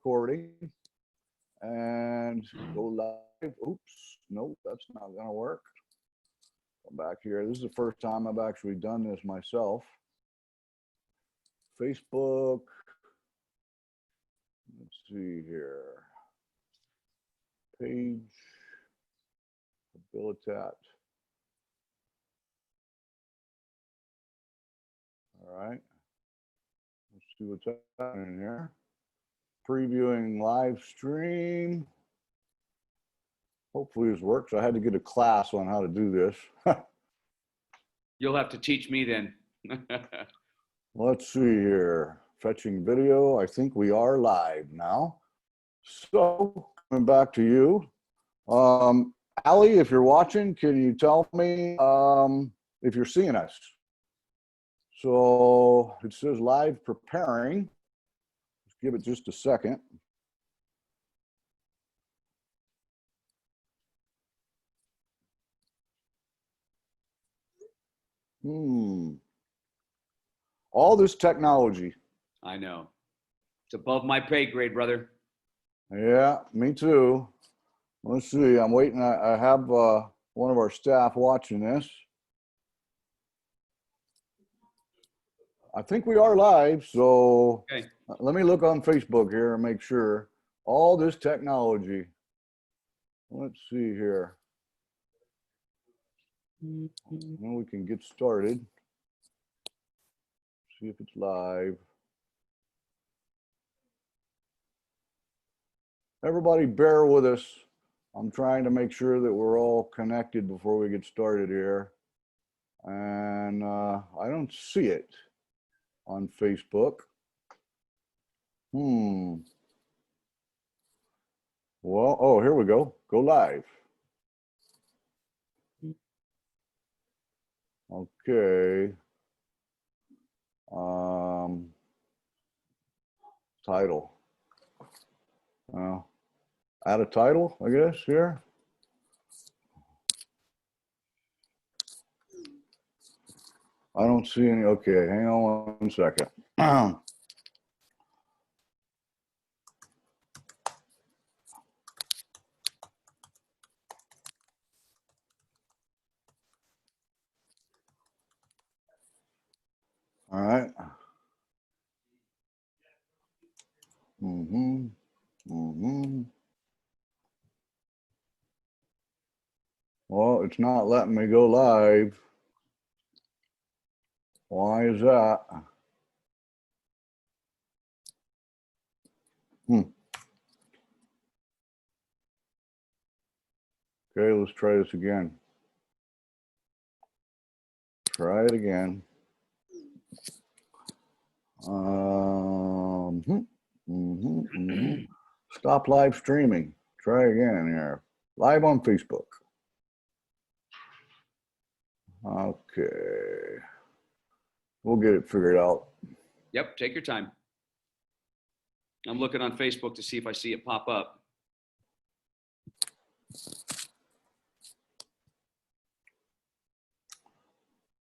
recording and go live. Oops, nope, that's not gonna work. Come back here. This is the first time I've actually done this myself. Facebook. Let's see here. Page. Habilitat. All right. Let's see what's happening here. Previewing live stream. Hopefully this works. I had to get a class on how to do this. You'll have to teach me then. Let's see here. Fetching video. I think we are live now. So coming back to you. Allie, if you're watching, can you tell me if you're seeing us? So it says live preparing. Let's give it just a second. All this technology. I know. It's above my pay grade, brother. Yeah, me too. Let's see. I'm waiting. I have one of our staff watching this. I think we are live, so okay. Let me look on Facebook here and make sure. All this technology. Let's see here. Then we can get started. See if it's live. Everybody bear with us. I'm trying to make sure that we're all connected before we get started here. And I don't see it on Facebook. Well, oh, here we go. Go live. Okay. Title. Add a title, I guess, here. I don't see any. Okay, hang on 1 second. All right. Well, it's not letting me go live. Why is that? Okay, let's try this again. Try it again. Stop live streaming. Try again here. Live on Facebook. Okay. We'll get it figured out. Yep, take your time. I'm looking on Facebook to see if I see it pop up.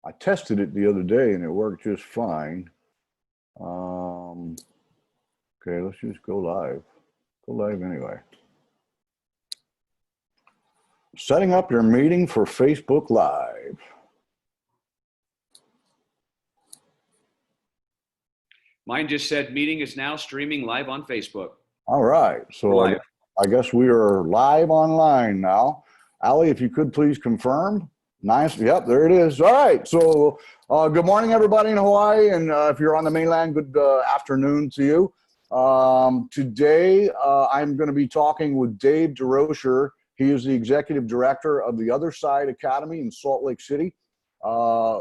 I tested it the other day and it worked just fine. Okay, let's just go live. Go live anyway. Setting up your meeting for Facebook Live. Mine just said meeting is now streaming live on Facebook. All right, so I guess we are live online now. Allie, if you could please confirm. Nice, yep, there it is. All right, so good morning everybody in Hawaii, and if you're on the mainland, good afternoon to you. Today, I'm gonna be talking with Dave Durocher. He is the Executive Director of the Other Side Academy in Salt Lake City. A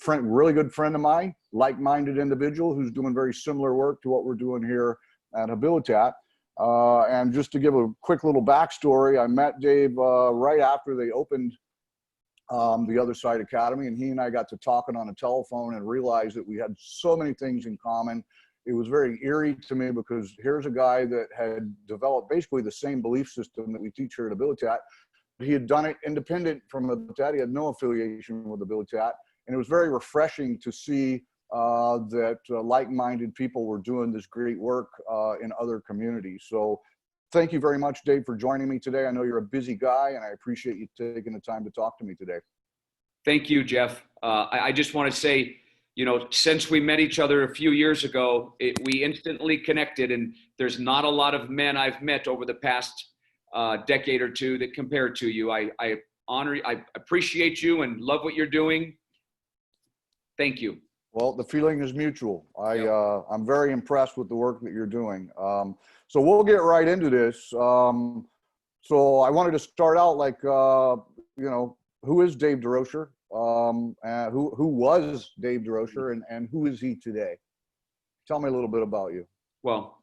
really good friend of mine, like-minded individual who's doing very similar work to what we're doing here at Habilitat. And just to give a quick little backstory, I met Dave right after they opened the Other Side Academy, and he and I got to talking on the telephone and realized that we had so many things in common. It was very eerie to me because here's a guy that had developed basically the same belief system that we teach here at Habilitat. He had done it independent from Habilitat. He had no affiliation with Habilitat. And it was very refreshing to see that like-minded people were doing this great work in other communities. So thank you very much, Dave, for joining me today. I know you're a busy guy, and I appreciate you taking the time to talk to me today. Thank you, Jeff. I just want to say, since we met each other a few years ago, we instantly connected, and there's not a lot of men I've met over the past decade or two that compare to you. I appreciate you and love what you're doing. Thank you. Well, the feeling is mutual. I'm very impressed with the work that you're doing. So we'll get right into this. So I wanted to start out like, who is Dave Durocher? Who was Dave Durocher, and who is he today? Tell me a little bit about you. Well,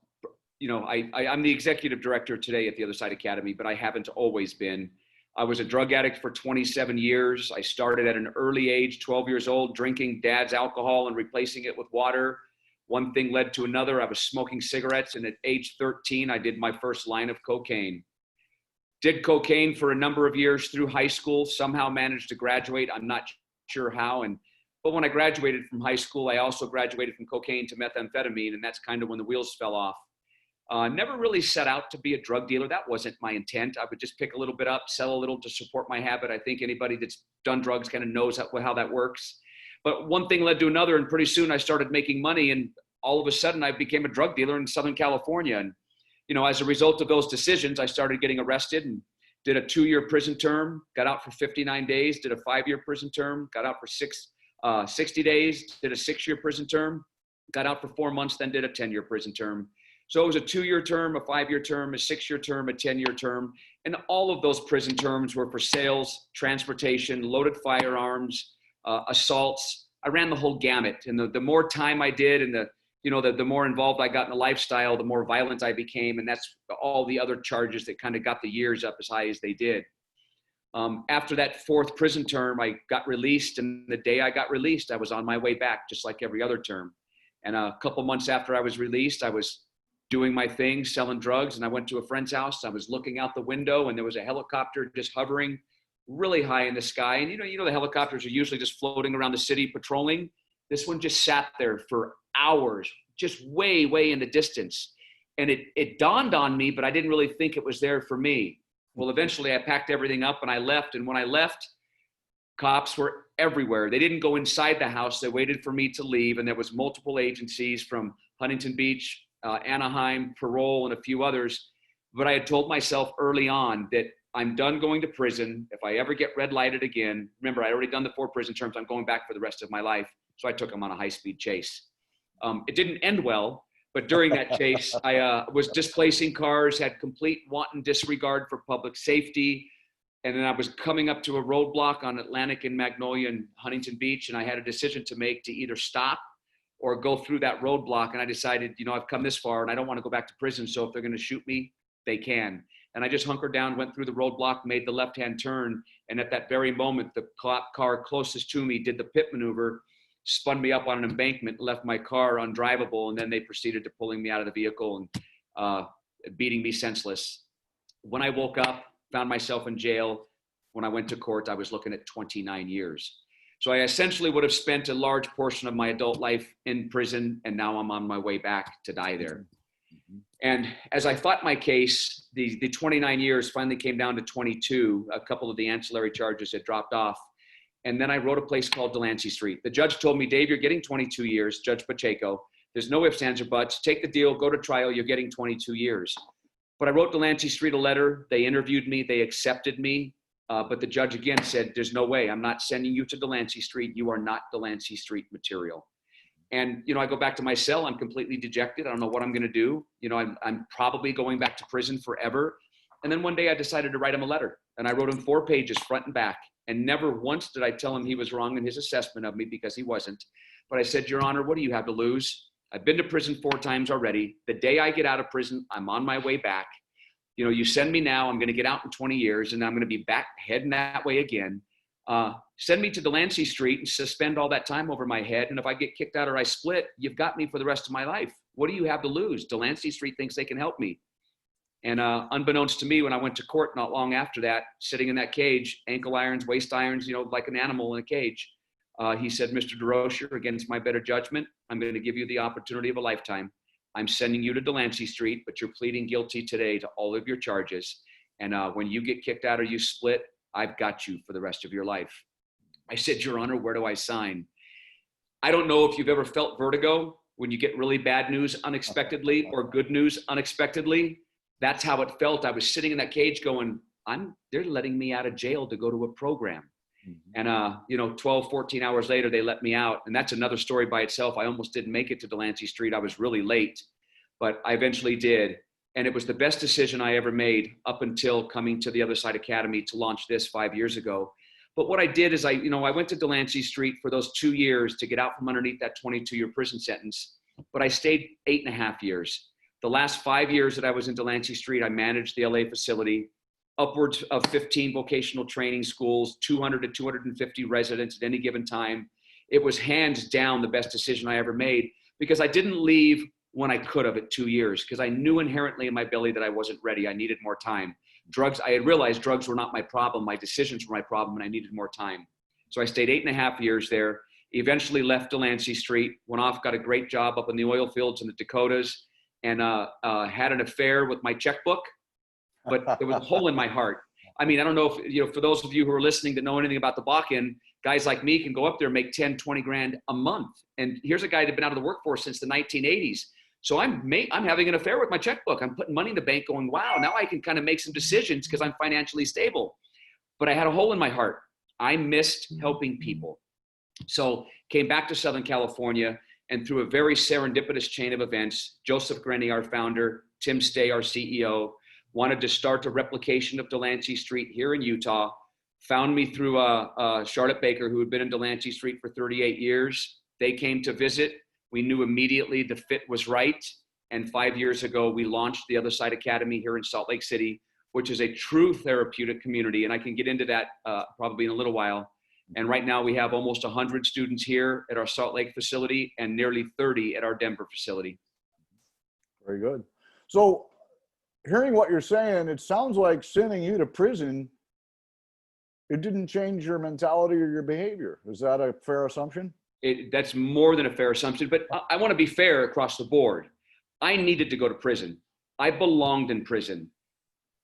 I'm the executive director today at the Other Side Academy, but I haven't always been. I was a drug addict for 27 years. I started at an early age, 12 years old, drinking dad's alcohol and replacing it with water. One thing led to another. I was smoking cigarettes, and at age 13, I did my first line of cocaine. Did cocaine for a number of years through high school, somehow managed to graduate. I'm not sure how. But when I graduated from high school, I also graduated from cocaine to methamphetamine, and that's kind of when the wheels fell off. Never really set out to be a drug dealer. That wasn't my intent. I would just pick a little bit up, sell a little to support my habit. I think anybody that's done drugs kind of knows how that works. But one thing led to another, and pretty soon I started making money, and all of a sudden I became a drug dealer in Southern California. And as a result of those decisions, I started getting arrested and did a 2-year prison term, got out for 59 days, did a 5-year prison term, got out for 60 days, did a 6-year prison term, got out for 4 months, then did a 10-year prison term. So it was a 2-year term, a 5-year term, a 6-year term, a 10-year term. And all of those prison terms were for sales, transportation, loaded firearms, assaults. I ran the whole gamut. And the more time I did, and the more involved I got in the lifestyle, the more violent I became. And that's all the other charges that kind of got the years up as high as they did. After that 4th prison term, I got released. And the day I got released, I was on my way back, just like every other term. And a couple months after I was released, I was doing my thing, selling drugs. And I went to a friend's house. I was looking out the window, and there was a helicopter just hovering really high in the sky. And the helicopters are usually just floating around the city patrolling. This one just sat there for hours, just way, way in the distance. And it dawned on me, but I didn't really think it was there for me. Well, eventually I packed everything up and I left. And when I left, cops were everywhere. They didn't go inside the house. They waited for me to leave. And there was multiple agencies from Huntington Beach, Anaheim, parole, and a few others. But I had told myself early on that I'm done going to prison. If I ever get red lighted again, remember, I'd already done the 4 prison terms. I'm going back for the rest of my life. So I took them on a high-speed chase. It didn't end well, but during that chase, I was displacing cars, had complete wanton disregard for public safety. And then I was coming up to a roadblock on Atlantic and Magnolia and Huntington Beach. And I had a decision to make to either stop or go through that roadblock. And I decided, I've come this far and I don't want to go back to prison. So if they're going to shoot me, they can. And I just hunkered down, went through the roadblock, made the left-hand turn. And at that very moment, the car closest to me did the pit maneuver, spun me up on an embankment, left my car undrivable. And then they proceeded to pulling me out of the vehicle and beating me senseless. When I woke up, found myself in jail. When I went to court, I was looking at 29 years. So I essentially would have spent a large portion of my adult life in prison, and now I'm on my way back to die there. And as I fought my case, the 29 years finally came down to 22. A couple of the ancillary charges had dropped off. And then I wrote a place called Delancey Street. The judge told me, Dave, you're getting 22 years, Judge Pacheco. There's no ifs, ands, or buts. Take the deal, go to trial, you're getting 22 years. But I wrote Delancey Street a letter. They interviewed me, they accepted me. But the judge again said, there's no way, I'm not sending you to Delancey Street. You are not Delancey Street material. And, I go back to my cell, I'm completely dejected. I don't know what I'm going to do. I'm probably going back to prison forever. And then one day I decided to write him a letter, and I wrote him 4 pages front and back. And never once did I tell him he was wrong in his assessment of me, because he wasn't. But I said, Your Honor, what do you have to lose? I've been to prison 4 times already. The day I get out of prison, I'm on my way back. You send me now, I'm going to get out in 20 years, and I'm going to be back heading that way again. Send me to Delancey Street and suspend all that time over my head. And if I get kicked out or I split, you've got me for the rest of my life. What do you have to lose? Delancey Street thinks they can help me. And unbeknownst to me, when I went to court not long after that, sitting in that cage, ankle irons, waist irons, like an animal in a cage, He said, Mr. Durocher, against my better judgment, I'm going to give you the opportunity of a lifetime. I'm sending you to Delancey Street, but you're pleading guilty today to all of your charges. And when you get kicked out or you split, I've got you for the rest of your life. I said, Your Honor, where do I sign? I don't know if you've ever felt vertigo when you get really bad news unexpectedly or good news unexpectedly. That's how it felt. I was sitting in that cage going, they're letting me out of jail to go to a program. And, 12, 14 hours later, they let me out. And that's another story by itself. I almost didn't make it to Delancey Street. I was really late, but I eventually did. And it was the best decision I ever made up until coming to the Other Side Academy to launch this 5 years ago. But what I did is I went to Delancey Street for those 2 years to get out from underneath that 22-year prison sentence. But I stayed 8.5 years. The last 5 years that I was in Delancey Street, I managed the LA facility, upwards of 15 vocational training schools, 200 to 250 residents at any given time. It was hands down the best decision I ever made because I didn't leave when I could have at 2 years because I knew inherently in my belly that I wasn't ready. I needed more time. Drugs, I had realized drugs were not my problem. My decisions were my problem and I needed more time. So I stayed 8.5 years there, eventually left Delancey Street, went off, got a great job up in the oil fields in the Dakotas, and had an affair with my checkbook. But there was a hole in my heart. I mean, I don't know if, for those of you who are listening that know anything about the Bakken, guys like me can go up there and make 10, 20 grand a month. And here's a guy that's been out of the workforce since the 1980s. So I'm having an affair with my checkbook. I'm putting money in the bank going, wow, now I can kind of make some decisions because I'm financially stable. But I had a hole in my heart. I missed helping people. So came back to Southern California, and through a very serendipitous chain of events, Joseph Grenny, our founder, Tim Stay, our CEO, wanted to start a replication of Delancey Street here in Utah, found me through Charlotte Baker, who had been in Delancey Street for 38 years. They came to visit. We knew immediately the fit was right. And 5 years ago, we launched the Other Side Academy here in Salt Lake City, which is a true therapeutic community. And I can get into that probably in a little while. And right now we have almost 100 students here at our Salt Lake facility and nearly 30 at our Denver facility. Very good. So hearing what you're saying, it sounds like sending you to prison, it didn't change your mentality or your behavior. Is that a fair assumption? That's more than a fair assumption, but I want to be fair across the board. I needed to go to prison. I belonged in prison.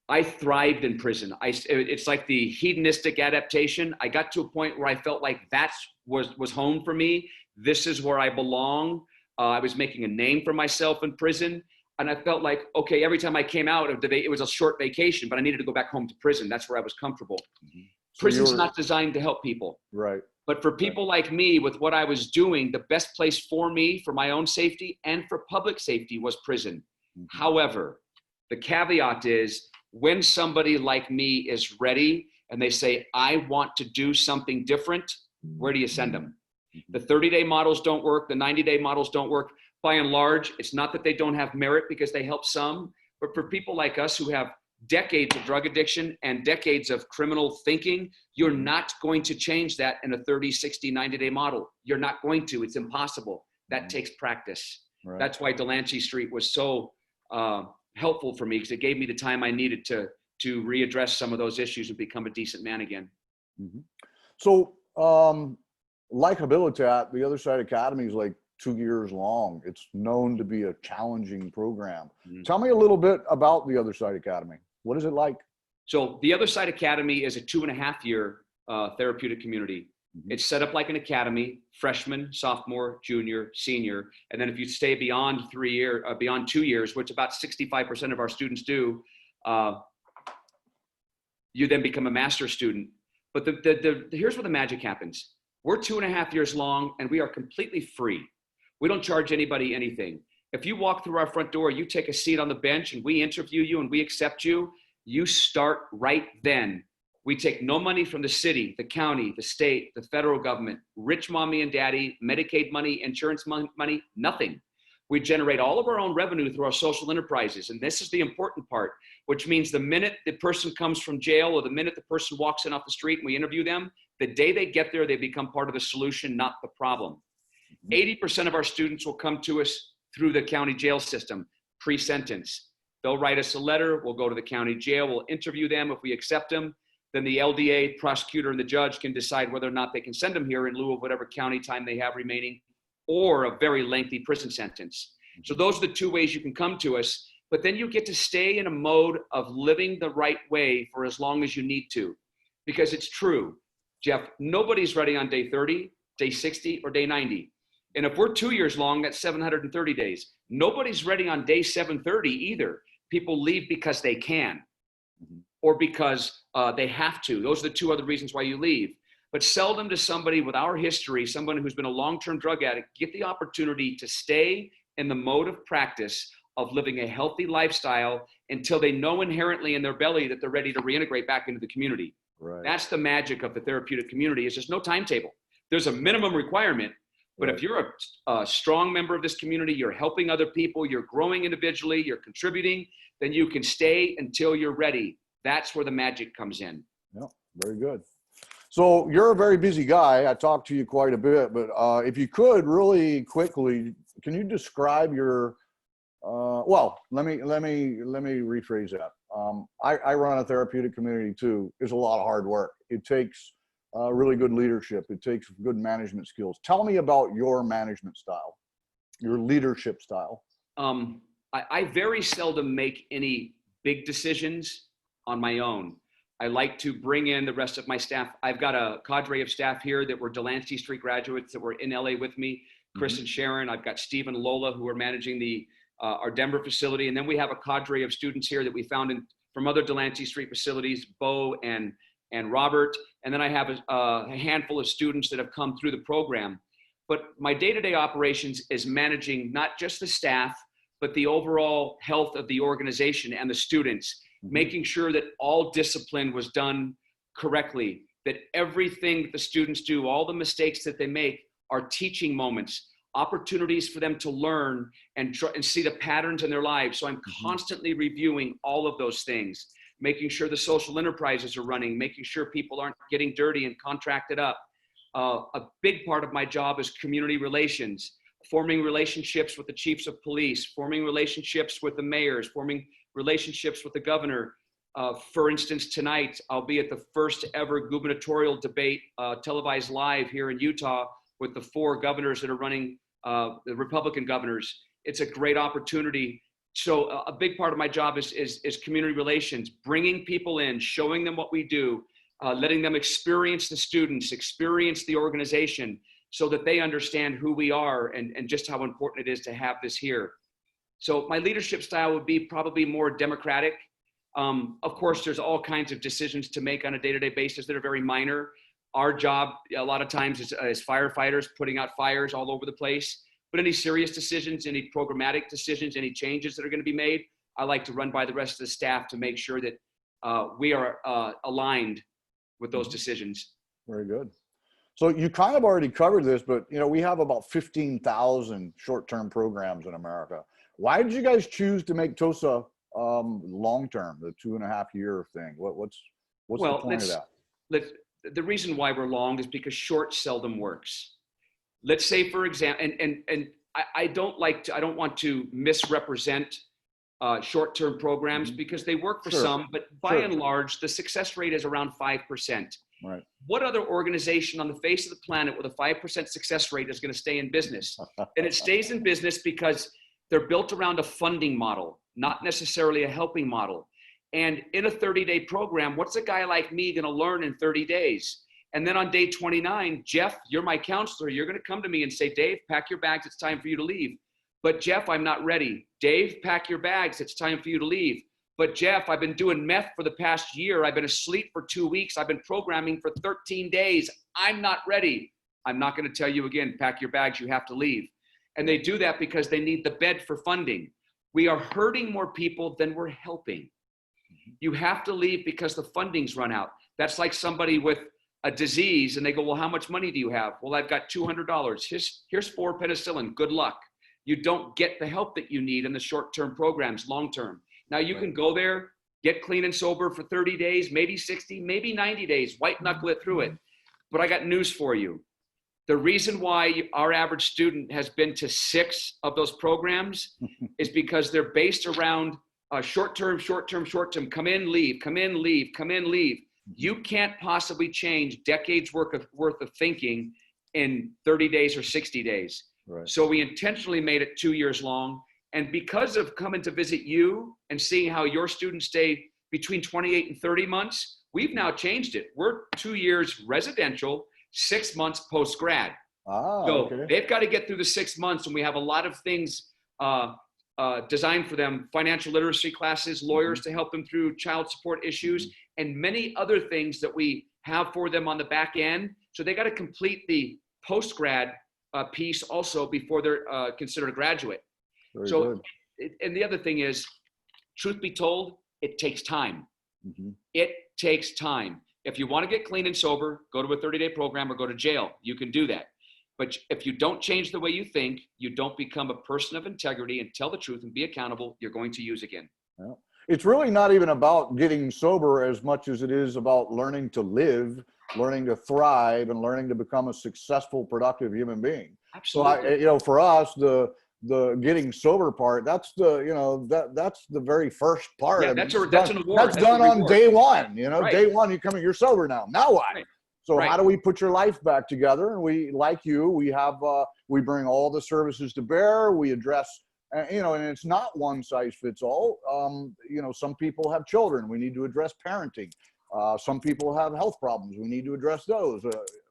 I thrived in prison. It's like the hedonistic adaptation. I got to a point where I felt like that was home for me. This is where I belong. I was making a name for myself in prison. And I felt like, okay, every time I came out of it was a short vacation, but I needed to go back home to prison. That's where I was comfortable. Mm-hmm. So prison's not designed to help people. Right. But for people like me, with what I was doing, the best place for me, for my own safety and for public safety, was prison. Mm-hmm. However, the caveat is when somebody like me is ready and they say, I want to do something different, where do you send them? The 30-day models don't work. The 90-day models don't work. By and large, it's not that they don't have merit because they help some, but for people like us who have decades of drug addiction and decades of criminal thinking, you're not going to change that in a 30, 60, 90-day model. You're not going to. It's impossible. That takes practice. Right. That's why Delancey Street was so helpful for me, because it gave me the time I needed to readdress some of those issues and become a decent man again. Mm-hmm. So like Habilitat, the Other Side Academy is like 2 years long. It's known to be a challenging program. Mm-hmm. Tell me a little bit about the Other Side Academy. What is it like? So the Other Side Academy is a 2.5-year therapeutic community. Mm-hmm. It's set up like an academy: freshman, sophomore, junior, senior. And then if you stay beyond 2 years, which about 65% of our students do, you then become a master's student. But here's where the magic happens. We're 2.5 years long and we are completely free. We don't charge anybody anything. If you walk through our front door, you take a seat on the bench and we interview you and we accept you, you start right then. We take no money from the city, the county, the state, the federal government, rich mommy and daddy, Medicaid money, insurance money, nothing. We generate all of our own revenue through our social enterprises. And this is the important part, which means the minute the person comes from jail or the minute the person walks in off the street and we interview them, the day they get there, they become part of the solution, not the problem. 80% of our students will come to us through the county jail system, pre-sentence. They'll write us a letter. We'll go to the county jail. We'll interview them if we accept them. then the LDA, prosecutor, and the judge can decide whether or not they can send them here in lieu of whatever county time they have remaining, or a very lengthy prison sentence. So those are the two ways you can come to us, but then you get to stay in a mode of living the right way for as long as you need to. Because it's true, Jeff, nobody's ready on day 30, day 60, or day 90. And if we're 2 years long, that's 730 days. Nobody's ready on day 730 either. People leave because they can, or because they have to. Those are the two other reasons why you leave. But seldom does somebody with our history, someone who's been a long-term drug addict, get the opportunity to stay in the mode of practice of living a healthy lifestyle until they know inherently in their belly that they're ready to reintegrate back into the community. Right. That's the magic of the therapeutic community, is there's no timetable. There's a minimum requirement, but if you're a strong member of this community, you're helping other people, you're growing individually, you're contributing, then you can stay until you're ready. That's where the magic comes in. Yeah, very good. So you're a very busy guy. I talked to you quite a bit, but if you could really quickly, can you describe your, well, let me rephrase that. I run a therapeutic community too. It's a lot of hard work. It takes really good leadership. It takes good management skills. Tell me about your management style, your leadership style. I very seldom make any big decisions on my own. I like to bring in the rest of my staff. I've got a cadre of staff here that were Delancey Street graduates that were in LA with me, Chris and Sharon. I've got Steve and Lola who are managing our Denver facility. And then we have a cadre of students here that we found from other Delancey Street facilities, Bo and Robert. And then I have a handful of students that have come through the program. But my day-to-day operations is managing not just the staff, but the overall health of the organization and the students, making sure that all discipline was done correctly, that everything that the students do, all the mistakes that they make are teaching moments, opportunities for them to learn and see the patterns in their lives. So I'm constantly reviewing all of those things, making sure the social enterprises are running, making sure people aren't getting dirty and contracted up. A big part of my job is community relations, forming relationships with the chiefs of police, forming relationships with the mayors, forming relationships with the governor. For instance, tonight, I'll be at the first ever gubernatorial debate televised live here in Utah with the 4 governors that are running, the Republican governors. It's a great opportunity. So a big part of my job is community relations, bringing people in, showing them what we do, letting them experience the students, experience the organization so that they understand who we are and just how important it is to have this here. So my leadership style would be probably more democratic. Of course, there's all kinds of decisions to make on a day-to-day basis that are very minor. Our job, a lot of times, is firefighters putting out fires all over the place. But any serious decisions, any programmatic decisions, any changes that are going to be made, I like to run by the rest of the staff to make sure that we are aligned with those decisions. Very good. So you kind of already covered this, but we have about 15,000 short-term programs in America. Why did you guys choose to make TOSA long-term, the 2.5-year thing? What's the point of that? The reason why we're long is because short seldom works. Let's say, for example, and I don't want to misrepresent short-term programs because they work for some, but by and large, the success rate is around 5%. Right. What other organization on the face of the planet with a 5% success rate is going to stay in business? And it stays in business because they're built around a funding model, not necessarily a helping model. And in a 30-day program, what's a guy like me going to learn in 30 days? And then on day 29, Jeff, you're my counselor. You're going to come to me and say, Dave, pack your bags. It's time for you to leave. But Jeff, I'm not ready. Dave, pack your bags. It's time for you to leave. But Jeff, I've been doing meth for the past year. I've been asleep for 2 weeks. I've been programming for 13 days. I'm not ready. I'm not going to tell you again, pack your bags. You have to leave. And they do that because they need the bed for funding. We are hurting more people than we're helping. You have to leave because the funding's run out. That's like somebody with a disease and they go, well, how much money do you have? Well, I've got $200. Here's 4 penicillin. Good luck. You don't get the help that you need in the short-term programs, long-term. Now you can go there, get clean and sober for 30 days, maybe 60, maybe 90 days, white knuckle it through it. But I got news for you. The reason why our average student has been to 6 of those programs is because they're based around short-term, come in, leave, come in, leave, come in, leave. You can't possibly change decades worth of thinking in 30 days or 60 days. Right. So we intentionally made it 2 years long. And because of coming to visit you and seeing how your students stay between 28 and 30 months, we've now changed it. We're 2 years residential, 6 months post-grad. So Okay. they've got to get through the 6 months, and we have a lot of things designed for them: financial literacy classes, lawyers to help them through child support issues, and many other things that we have for them on the back end. So they got to complete the post-grad piece also before they're considered a graduate. Very So, good. and the other thing is, truth be told, it takes time. Mm-hmm. It takes time. If you want to get clean and sober, go to a 30-day program or go to jail. You can do that. But if you don't change the way you think, you don't become a person of integrity and tell the truth and be accountable, you're going to use again. Yeah. It's really not even about getting sober as much as it is about learning to live, learning to thrive, and learning to become a successful, productive human being. Absolutely. So for us, the getting sober part, that's that's the very first part. Yeah, that's an award. That's done on day one. Right. Day one, you're sober now. Now what? Right. So how do we put your life back together? And we have we bring all the services to bear. We address, and it's not one size fits all. Some people have children. We need to address parenting. Some people have health problems. We need to address those.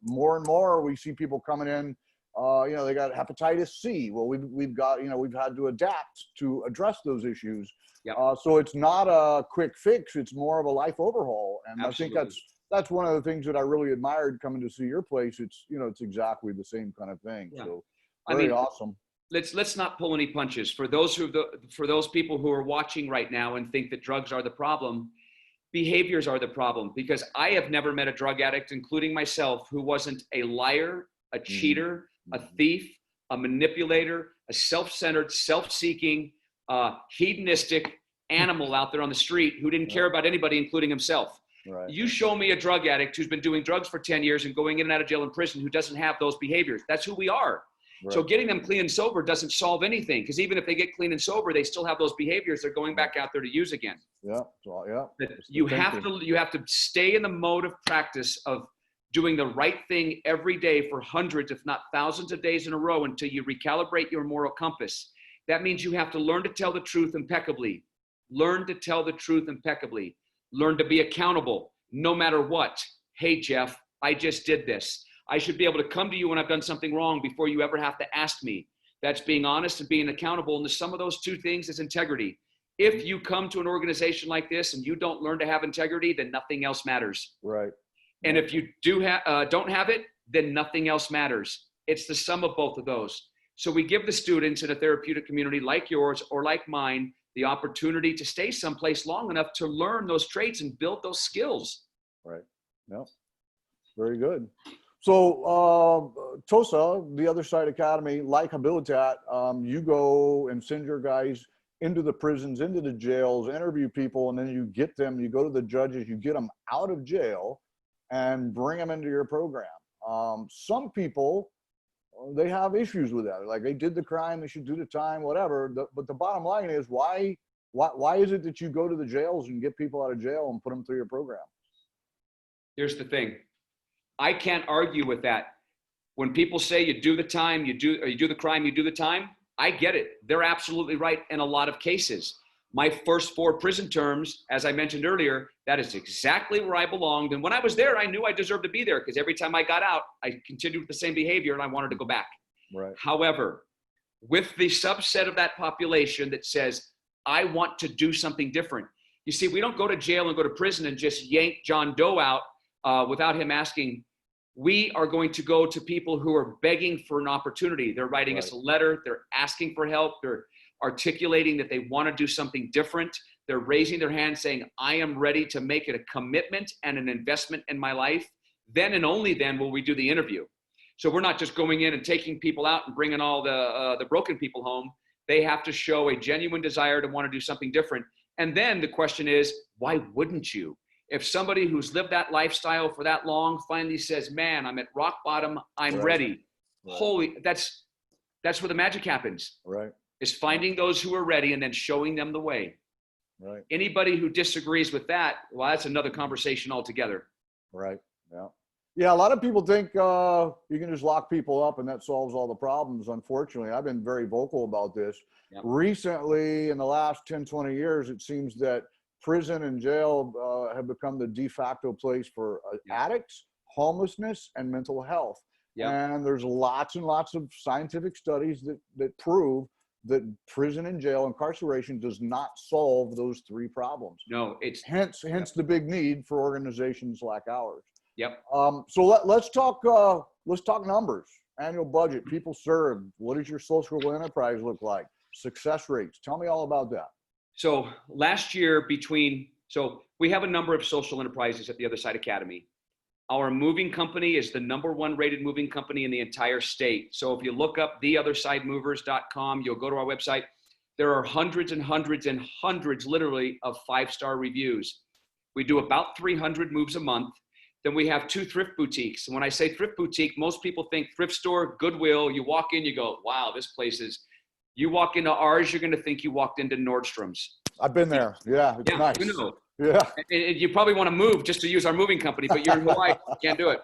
More and more, we see people coming in. They got hepatitis C. Well, we've had to adapt to address those issues. Yep. So it's not a quick fix. It's more of a life overhaul. And Absolutely. I think that's one of the things that I really admired coming to see your place. It's exactly the same kind of thing. Yeah. So very awesome. Let's not pull any punches. For those people who are watching right now and think that drugs are the problem, behaviors are the problem. Because I have never met a drug addict, including myself, who wasn't a liar, a cheater, a thief, a manipulator, a self-centered, self-seeking, hedonistic animal out there on the street who didn't care about anybody, including himself. Right. You show me a drug addict who's been doing drugs for 10 years and going in and out of jail and prison who doesn't have those behaviors. That's who we are. Right. So getting them clean and sober doesn't solve anything, because even if they get clean and sober, they still have those behaviors. They're going back out there to use again. Yeah. So, yeah. But you have to stay in the mode of practice of doing the right thing every day for hundreds, if not thousands of days in a row until you recalibrate your moral compass. That means you have to learn to tell the truth impeccably. Learn to tell the truth impeccably. Learn to be accountable no matter what. Hey, Jeff, I just did this. I should be able to come to you when I've done something wrong before you ever have to ask me. That's being honest and being accountable. And the sum of those two things is integrity. If you come to an organization like this and you don't learn to have integrity, then nothing else matters. Right. And if you don't have it, then nothing else matters. It's the sum of both of those. So we give the students in a therapeutic community like yours or like mine the opportunity to stay someplace long enough to learn those traits and build those skills. Right. Yep. Very good. So TOSA, the Other Side Academy, like Habilitat, you go and send your guys into the prisons, into the jails, interview people, and then you go to the judges, you get them out of jail and bring them into your program. Some people, they have issues with that. Like, they did the crime, they should do the time, whatever. But the bottom line is, why is it that you go to the jails and get people out of jail and put them through your program? Here's the thing. I can't argue with that. When people say you do the time, you do the crime, you do the time, I get it. They're absolutely right in a lot of cases. My first 4 prison terms, as I mentioned earlier, that is exactly where I belonged. And when I was there, I knew I deserved to be there, because every time I got out, I continued with the same behavior and I wanted to go back. Right. However, with the subset of that population that says, I want to do something different. You see, we don't go to jail and go to prison and just yank John Doe out without him asking. We are going to go to people who are begging for an opportunity. They're writing us a letter. They're asking for help. They're articulating that they want to do something different. They're raising their hand saying, I am ready to make it a commitment and an investment in my life. Then and only then will we do the interview. So we're not just going in and taking people out and bringing all the broken people home. They have to show a genuine desire to want to do something different. And then the question is, why wouldn't you? If somebody who's lived that lifestyle for that long finally says, man, I'm at rock bottom, I'm ready. Right. Holy, that's where the magic happens. Right. Is finding those who are ready and then showing them the way. Right. Anybody who disagrees with that, well, that's another conversation altogether. Right. Yeah. Yeah. A lot of people think you can just lock people up and that solves all the problems. Unfortunately, I've been very vocal about this. Yep. Recently, in the last 10, 20 years, it seems that prison and jail have become the de facto place for addicts, homelessness, and mental health. Yep. And there's lots and lots of scientific studies that prove that prison and jail incarceration does not solve those three problems. No, it's hence the big need for organizations like ours. Yep. So let's talk numbers. Annual budget, people served. What does your social enterprise look like? Success rates. Tell me all about that. So last year so we have a number of social enterprises at the Other Side Academy. Our moving company is the #1 rated moving company in the entire state. So if you look up theothersidemovers.com, you'll go to our website. There are hundreds and hundreds and hundreds, literally, of 5-star reviews. We do about 300 moves a month. Then we have 2 thrift boutiques. And when I say thrift boutique, most people think thrift store, Goodwill. You walk in, you go, wow, this place is, you walk into ours, you're going to think you walked into Nordstrom's. I've been there. Yeah, it's nice. You know. Yeah. And you probably want to move just to use our moving company, but you're in Hawaii, you can't do it.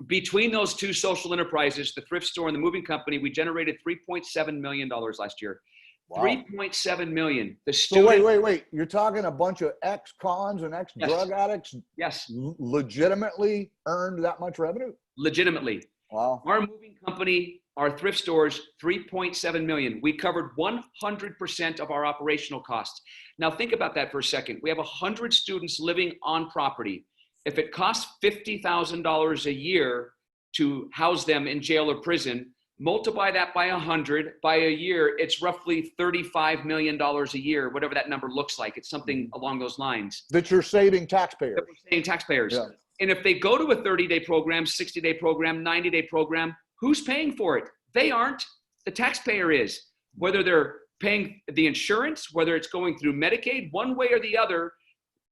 Between those 2 social enterprises, the thrift store and the moving company, we generated $3.7 million last year. Wow. $3.7 million. So wait. You're talking a bunch of ex-cons and ex-drug addicts? Yes. Legitimately earned that much revenue? Legitimately. Wow. Our moving company, our thrift stores, $3.7 million. We covered 100% of our operational costs. Now think about that for a second. We have 100 students living on property. If it costs $50,000 a year to house them in jail or prison, multiply that by 100, by a year, it's roughly $35 million a year, whatever that number looks like. It's something along those lines. That you're saving taxpayers. That we're saving taxpayers. Yeah. And if they go to a 30-day program, 60-day program, 90-day program, who's paying for it? They aren't. The taxpayer is. Whether they're paying the insurance, whether it's going through Medicaid, one way or the other,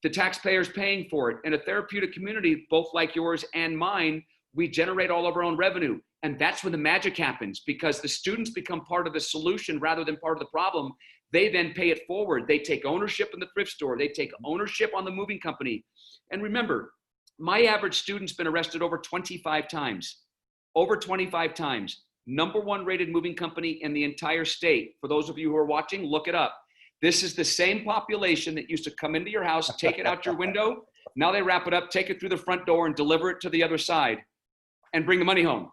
the taxpayer's paying for it. In a therapeutic community, both like yours and mine, we generate all of our own revenue. And that's when the magic happens, because the students become part of the solution rather than part of the problem. They then pay it forward. They take ownership in the thrift store. They take ownership on the moving company. And remember, my average student's been arrested over 25 times. Over 25 times. #1 rated moving company in the entire state. For those of you who are watching, look it up. This is the same population that used to come into your house, take it out your window. Now they wrap it up, take it through the front door, and deliver it to the other side and bring the money home.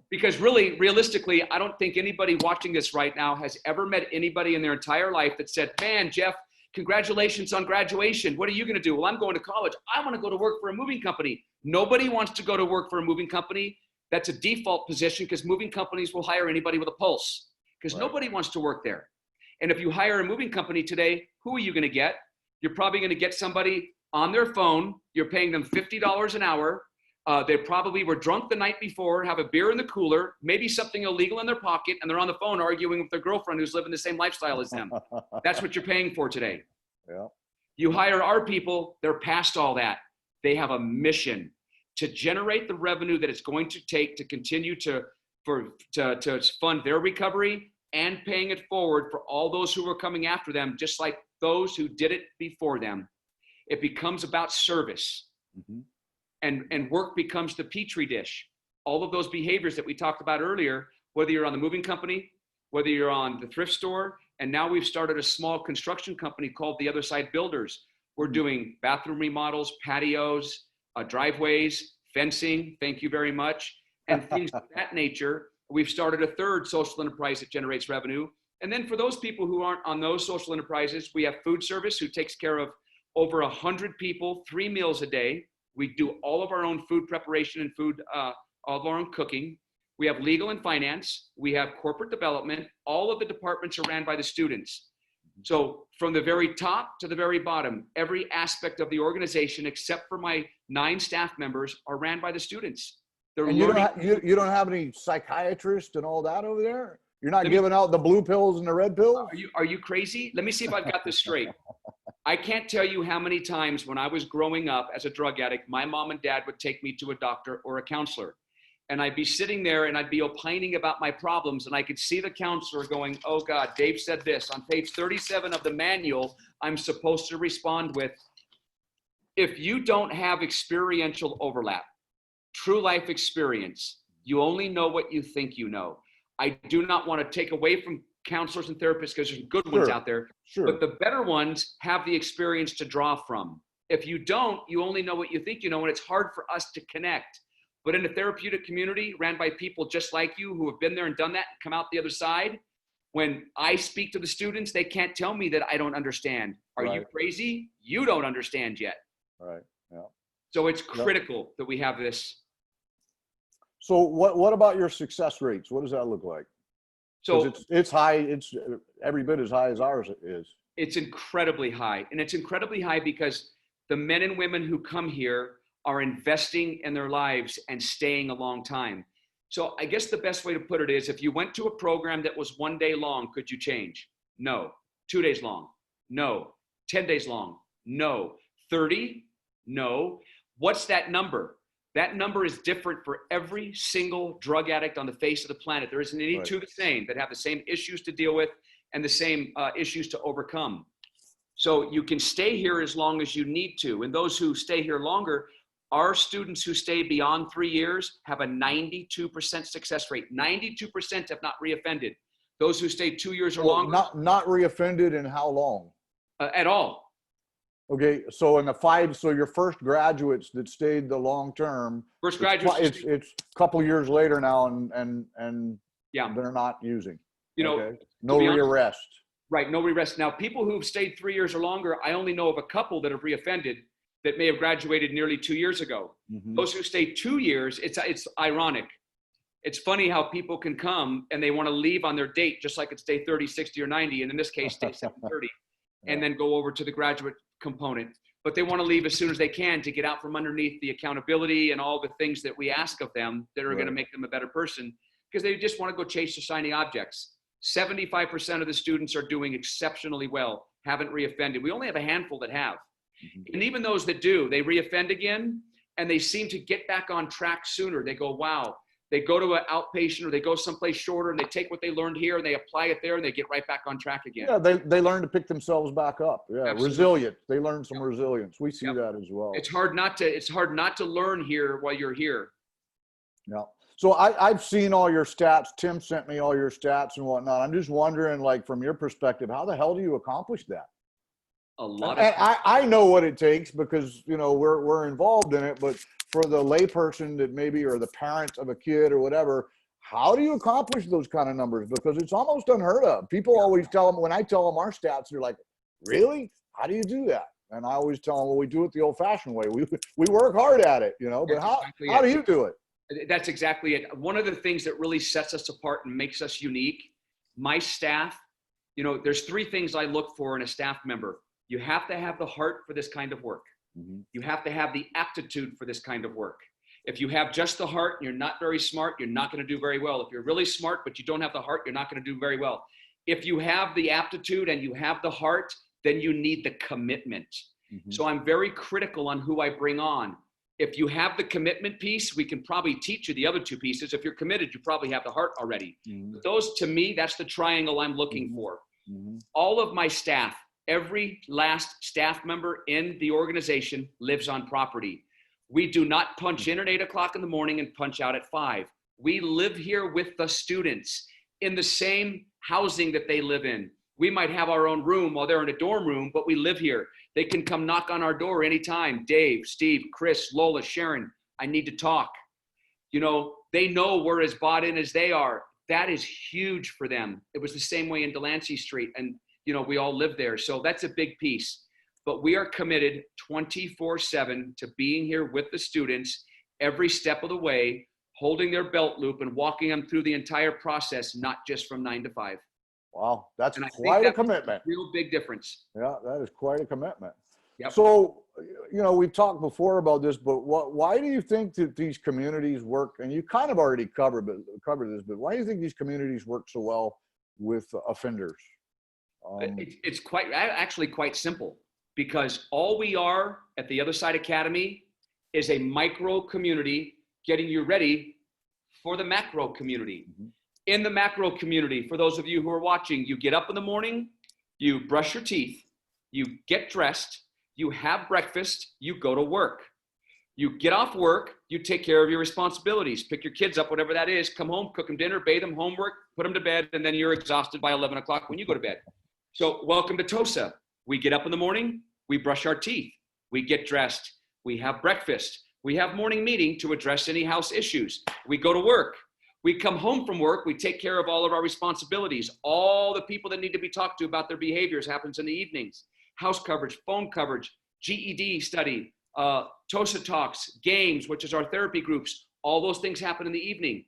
Because really, realistically, I don't think anybody watching this right now has ever met anybody in their entire life that said, man, Jeff, congratulations on graduation. What are you going to do? Well, I'm going to college. I want to go to work for a moving company. Nobody wants to go to work for a moving company. That's a default position, because moving companies will hire anybody with a pulse, because nobody wants to work there. And if you hire a moving company today, who are you going to get? You're probably going to get somebody on their phone. You're paying them $50 an hour. They probably were drunk the night before, have a beer in the cooler, maybe something illegal in their pocket, and they're on the phone arguing with their girlfriend who's living the same lifestyle as them. That's what you're paying for today. Yeah. You hire our people, they're past all that. They have a mission to generate the revenue that it's going to take to continue to fund their recovery and paying it forward for all those who are coming after them, just like those who did it before them. It becomes about service. Mm-hmm. And work becomes the petri dish. All of those behaviors that we talked about earlier, whether you're on the moving company, whether you're on the thrift store, and now we've started a small construction company called The Other Side Builders. We're doing bathroom remodels, patios, driveways, fencing, thank you very much, and things of that nature. We've started a third social enterprise that generates revenue. And then for those people who aren't on those social enterprises, we have food service, who takes care of over 100 people, 3 meals a day. We do all of our own food preparation and all of our own cooking. We have legal and finance. We have corporate development. All of the departments are ran by the students. So from the very top to the very bottom, every aspect of the organization, except for my 9 staff members, are ran by the students. And you don't have any psychiatrists and all that over there? You're not giving out the blue pills and the red pills? Are you crazy? Let me see if I've got this straight. I can't tell you how many times when I was growing up as a drug addict, my mom and dad would take me to a doctor or a counselor. and I'd be sitting there and I'd be opining about my problems, and I could see the counselor going, oh God, Dave said this on page 37 of the manual I'm supposed to respond with. If you don't have experiential overlap, true life experience, you only know what you think you know. I do not want to take away from counselors and therapists, because there's good ones out there, but the better ones have the experience to draw from. If you don't, you only know what you think you know, and it's hard for us to connect. But in a therapeutic community ran by people just like you who have been there and done that and come out the other side, when I speak to the students, they can't tell me that I don't understand. Are you crazy? You don't understand yet. Right. Yeah. So it's critical that we have this. So what about your success rates? What does that look like? So it's high. It's every bit as high as ours is. It's incredibly high, and it's incredibly high because the men and women who come here are investing in their lives and staying a long time. So I guess the best way to put it is, if you went to a program that was 1 day long, could you change? No. 2 days long? No. 10 days long? No. 30? No. What's that number? That number is different for every single drug addict on the face of the planet. There isn't any two the same that have the same issues to deal with and the same issues to overcome. So you can stay here as long as you need to. And those who stay here longer, our students who stay beyond 3 years have a 92% success rate. 92% have not reoffended. Those who stay 2 years or longer. Not reoffended in how long? At all. Okay, so in the so your first graduates that stayed the long term. First graduates. It's a couple years later now, and yeah, they're not using. You know, no rearrest. Right, no rearrest. Now, people who've stayed 3 years or longer, I only know of a couple that have reoffended that may have graduated nearly 2 years ago. Mm-hmm. Those who stay 2 years, it's ironic. It's funny how people can come and they want to leave on their date, just like it's day 30, 60, or 90, and in this case, day 730, and then go over to the graduate component. But they want to leave as soon as they can to get out from underneath the accountability and all the things that we ask of them that are going to make them a better person, because they just want to go chase the shiny objects. 75% of the students are doing exceptionally well, haven't reoffended. We only have a handful that have. Mm-hmm. And even those that do, they reoffend again, and they seem to get back on track sooner. They go, wow. They go to an outpatient or they go someplace shorter and they take what they learned here and they apply it there and they get right back on track again. Yeah, they learn to pick themselves back up. Yeah, absolutely. Resilient. They learn some resilience. We see that as well. It's hard not to learn here while you're here. Yeah. So I've seen all your stats. Tim sent me all your stats and whatnot. I'm just wondering, like, from your perspective, how the hell do you accomplish that? A lot. And I know what it takes because, you know, we're involved in it, but for the layperson that maybe, or the parent of a kid or whatever, how do you accomplish those kind of numbers? Because it's almost unheard of. People always tell them, when I tell them our stats, they're like, really? How do you do that? And I always tell them, well, we do it the old fashioned way. We work hard at it, you know, but how do you do it? That's exactly it. One of the things that really sets us apart and makes us unique, my staff, you know, there's 3 things I look for in a staff member. You have to have the heart for this kind of work. Mm-hmm. You have to have the aptitude for this kind of work. If you have just the heart and you're not very smart, you're not going to do very well. If you're really smart, but you don't have the heart, you're not going to do very well. If you have the aptitude and you have the heart, then you need the commitment. Mm-hmm. So I'm very critical on who I bring on. If you have the commitment piece, we can probably teach you the other 2 pieces. If you're committed, you probably have the heart already. Mm-hmm. But those, to me, that's the triangle I'm looking for. Mm-hmm. All of my staff, every last staff member in the organization lives on property. We do not punch in at 8 o'clock in the morning and punch out at 5. We live here with the students in the same housing that they live in. We might have our own room while they're in a dorm room, but we live here. They can come knock on our door anytime. Dave, Steve, Chris, Lola, Sharon, I need to talk. You know, they know we're as bought in as they are. That is huge for them. It was the same way in Delancey Street, and you know, we all live there. So that's a big piece. But we are committed 24/7 to being here with the students every step of the way, holding their belt loop and walking them through the entire process, not just from 9 to 5. Wow, that's quite a commitment. Real big difference. Yeah, that is quite a commitment. Yep. So, you know, we've talked before about this, but why do you think that these communities work? And you kind of already covered this, but why do you think these communities work so well with offenders? It's actually quite simple, because all we are at the Other Side Academy is a micro community getting you ready for the macro community. In the macro community, for those of you who are watching, you get up in the morning, you brush your teeth, you get dressed, you have breakfast, you go to work. You get off work, you take care of your responsibilities, pick your kids up, whatever that is, come home, cook them dinner, bathe them, homework, put them to bed, and then you're exhausted by 11 o'clock when you go to bed. So welcome to TOSA. We get up in the morning, we brush our teeth, we get dressed, we have breakfast, we have morning meeting to address any house issues. We go to work. We come home from work, we take care of all of our responsibilities. All the people that need to be talked to about their behaviors happens in the evenings. House coverage, phone coverage, GED study, TOSA talks, games, which is our therapy groups. All those things happen in the evening.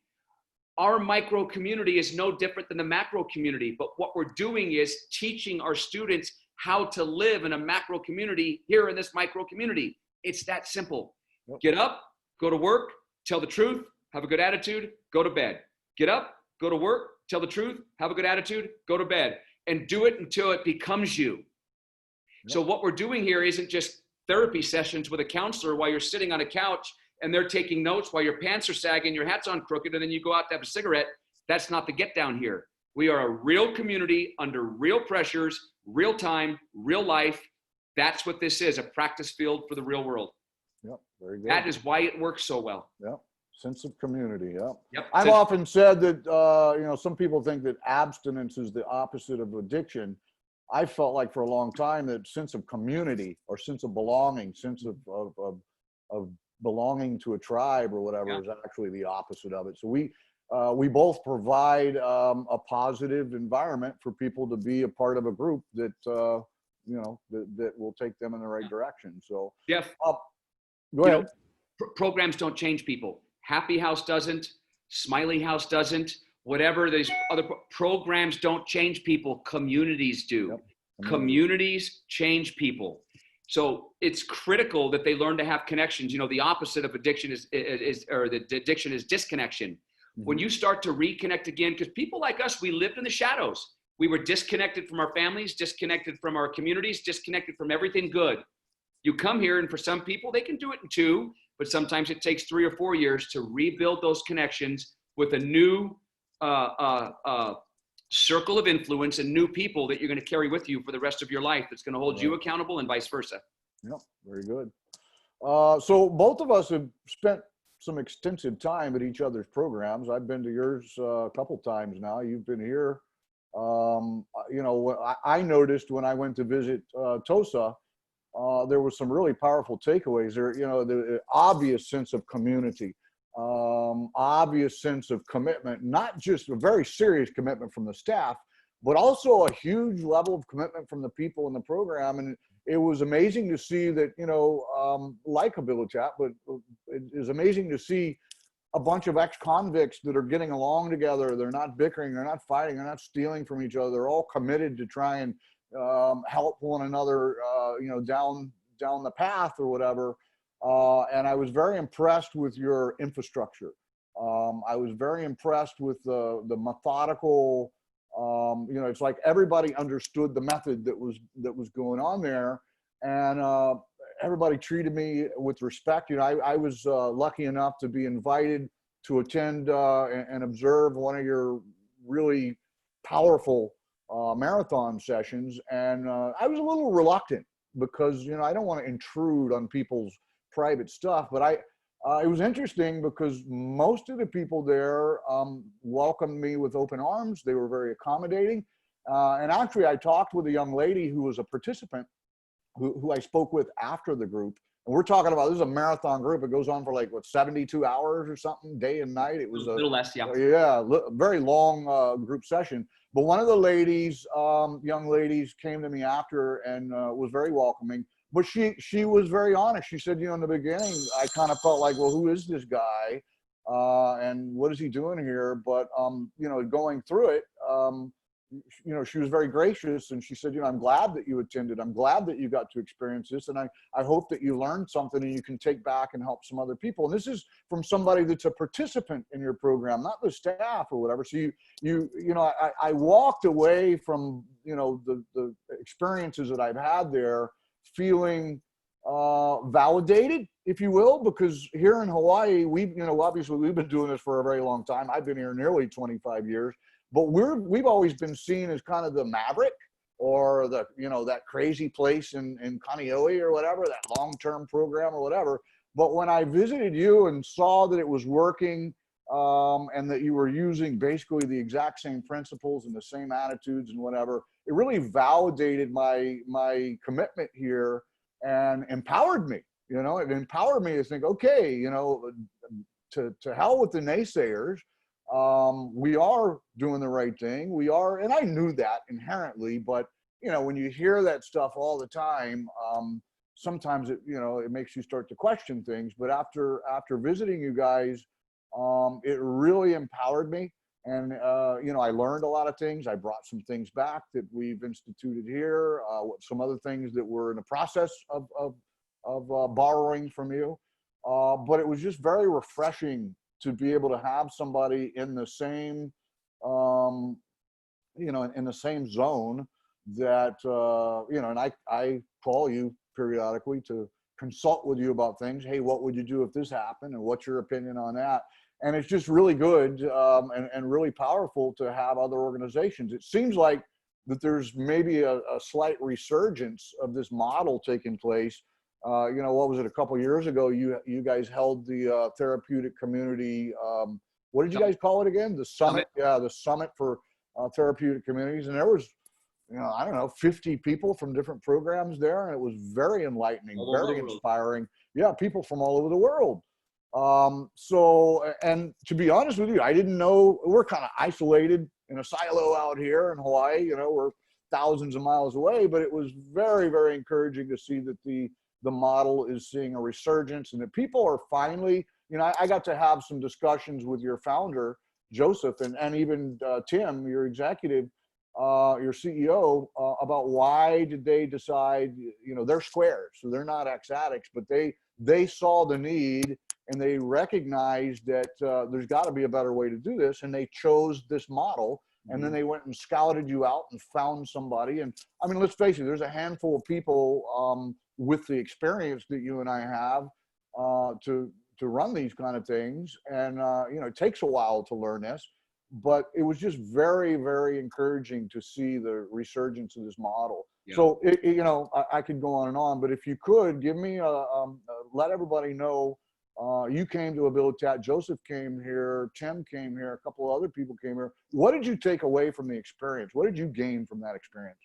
Our micro community is no different than the macro community, but what we're doing is teaching our students how to live in a macro community here in this micro community. It's that simple. Get up, go to work, tell the truth, have a good attitude, go to bed. Get up, go to work, tell the truth, have a good attitude, go to bed, and do it until it becomes you. Yep. So what we're doing here isn't just therapy sessions with a counselor while you're sitting on a couch and they're taking notes while your pants are sagging, your hat's on crooked, and then you go out to have a cigarette. That's not the get down here. We are a real community under real pressures, real time, real life. That's what this is, a practice field for the real world. Yep, very good. That is why it works so well. Yep. Sense of community. Yep. I've often said that, some people think that abstinence is the opposite of addiction. I felt like for a long time that sense of community or sense of belonging, sense of belonging to a tribe or whatever is actually the opposite of it. So we both provide a positive environment for people to be a part of a group that, that will take them in the right direction. So go ahead. Programs don't change people. Happy House doesn't, Smiley House doesn't, whatever these other programs don't change people, communities do. Yep. Communities change people. So it's critical that they learn to have connections. The opposite of addiction is addiction is disconnection. Mm-hmm. When you start to reconnect again, because people like us, we lived in the shadows. We were disconnected from our families, disconnected from our communities, disconnected from everything good. You come here, and for some people, they can do it in 2, but sometimes it takes 3 or 4 years to rebuild those connections with a new circle of influence and new people that you're going to carry with you for the rest of your life that's going to hold you accountable and vice versa. Yep, very good. So both of us have spent some extensive time at each other's programs. I've been to yours a couple times now. You've been here. I noticed when I went to visit TOSA, there was some really powerful takeaways there. The obvious sense of community, obvious sense of commitment, not just a very serious commitment from the staff, but also a huge level of commitment from the people in the program. And it was amazing to see that, like Habilitat, but it is amazing to see a bunch of ex-convicts that are getting along together. They're not bickering, they're not fighting, they're not stealing from each other. They're all committed to try and help one another, down the path or whatever. And I was very impressed with your infrastructure. I was very impressed with the methodical, it's like everybody understood the method that was going on there, and everybody treated me with respect. I was lucky enough to be invited to attend and observe one of your really powerful marathon sessions, and I was a little reluctant because I don't want to intrude on people's private stuff, but it was interesting because most of the people there welcomed me with open arms. They were very accommodating, and actually I talked with a young lady who was a participant who I spoke with after the group. And we're talking about, this is a marathon group. It goes on for 72 hours or something, day and night. It was a little less, very long group session. But one of the ladies, young ladies, came to me after and was very welcoming. But she was very honest. She said, in the beginning, I kind of felt like, well, who is this guy? And what is he doing here? But, going through it, she was very gracious, and she said, I'm glad that you attended. I'm glad that you got to experience this. And I hope that you learned something and you can take back and help some other people. And this is from somebody that's a participant in your program, not the staff or whatever. So I walked away from, the experiences that I've had there feeling validated if you will, because here in Hawaii, obviously we've been doing this for a very long time. I've been here nearly 25 years, but we've always been seen as kind of the maverick, or that crazy place in Kaneohe or whatever, that long-term program or whatever. But when I visited you and saw that it was working, and that you were using basically the exact same principles and the same attitudes and whatever, it really validated my commitment here and empowered me. It empowered me to think, okay, to hell with the naysayers. We are doing the right thing. We are, and I knew that inherently, but when you hear that stuff all the time, sometimes it makes you start to question things. But after visiting you guys, it really empowered me. And, I learned a lot of things. I brought some things back that we've instituted here, some other things that we're in the process of borrowing from you. But it was just very refreshing to be able to have somebody in the same, in the same zone that, and I call you periodically to consult with you about things. Hey, what would you do if this happened? And what's your opinion on that? And it's just really good and really powerful to have other organizations. It seems like that there's maybe a slight resurgence of this model taking place. What was it, a couple of years ago, you guys held the therapeutic community, what did you guys call it again? The summit. Yeah, the summit for therapeutic communities. And there was, I don't know, 50 people from different programs there. And it was very enlightening, very inspiring. Yeah, people from all over the world. And to be honest with you, I didn't know, we're kind of isolated in a silo out here in Hawaii. We're thousands of miles away, but it was very, very encouraging to see that the model is seeing a resurgence, and that people are finally, I got to have some discussions with your founder, Joseph, and even Tim, your executive, your CEO, about why did they decide, they're squares, so they're not ex-addicts, but they saw the need and they recognized that there's got to be a better way to do this, and they chose this model. And then they went and scouted you out and found somebody. And I mean, let's face it, there's a handful of people with the experience that you and I have to run these kind of things. And, it takes a while to learn this, but it was just very, very encouraging to see the resurgence of this model. Yeah. So, I could go on and on, but if you could give me let everybody know, you came to Habilitat, Joseph came here, Tim came here, a couple of other people came here. What did you take away from the experience? What did you gain from that experience?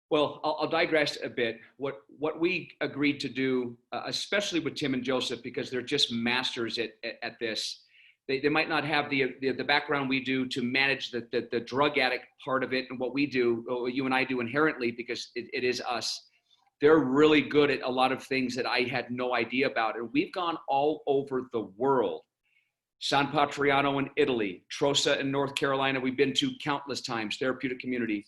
Well, I'll digress a bit. What we agreed to do, especially with Tim and Joseph, because they're just masters at this. They might not have the background we do to manage the drug addict part of it, and what we do, or you and I do inherently, because it is us. They're really good at a lot of things that I had no idea about. And we've gone all over the world. San Patriano in Italy, Trosa in North Carolina, we've been to countless times, therapeutic community.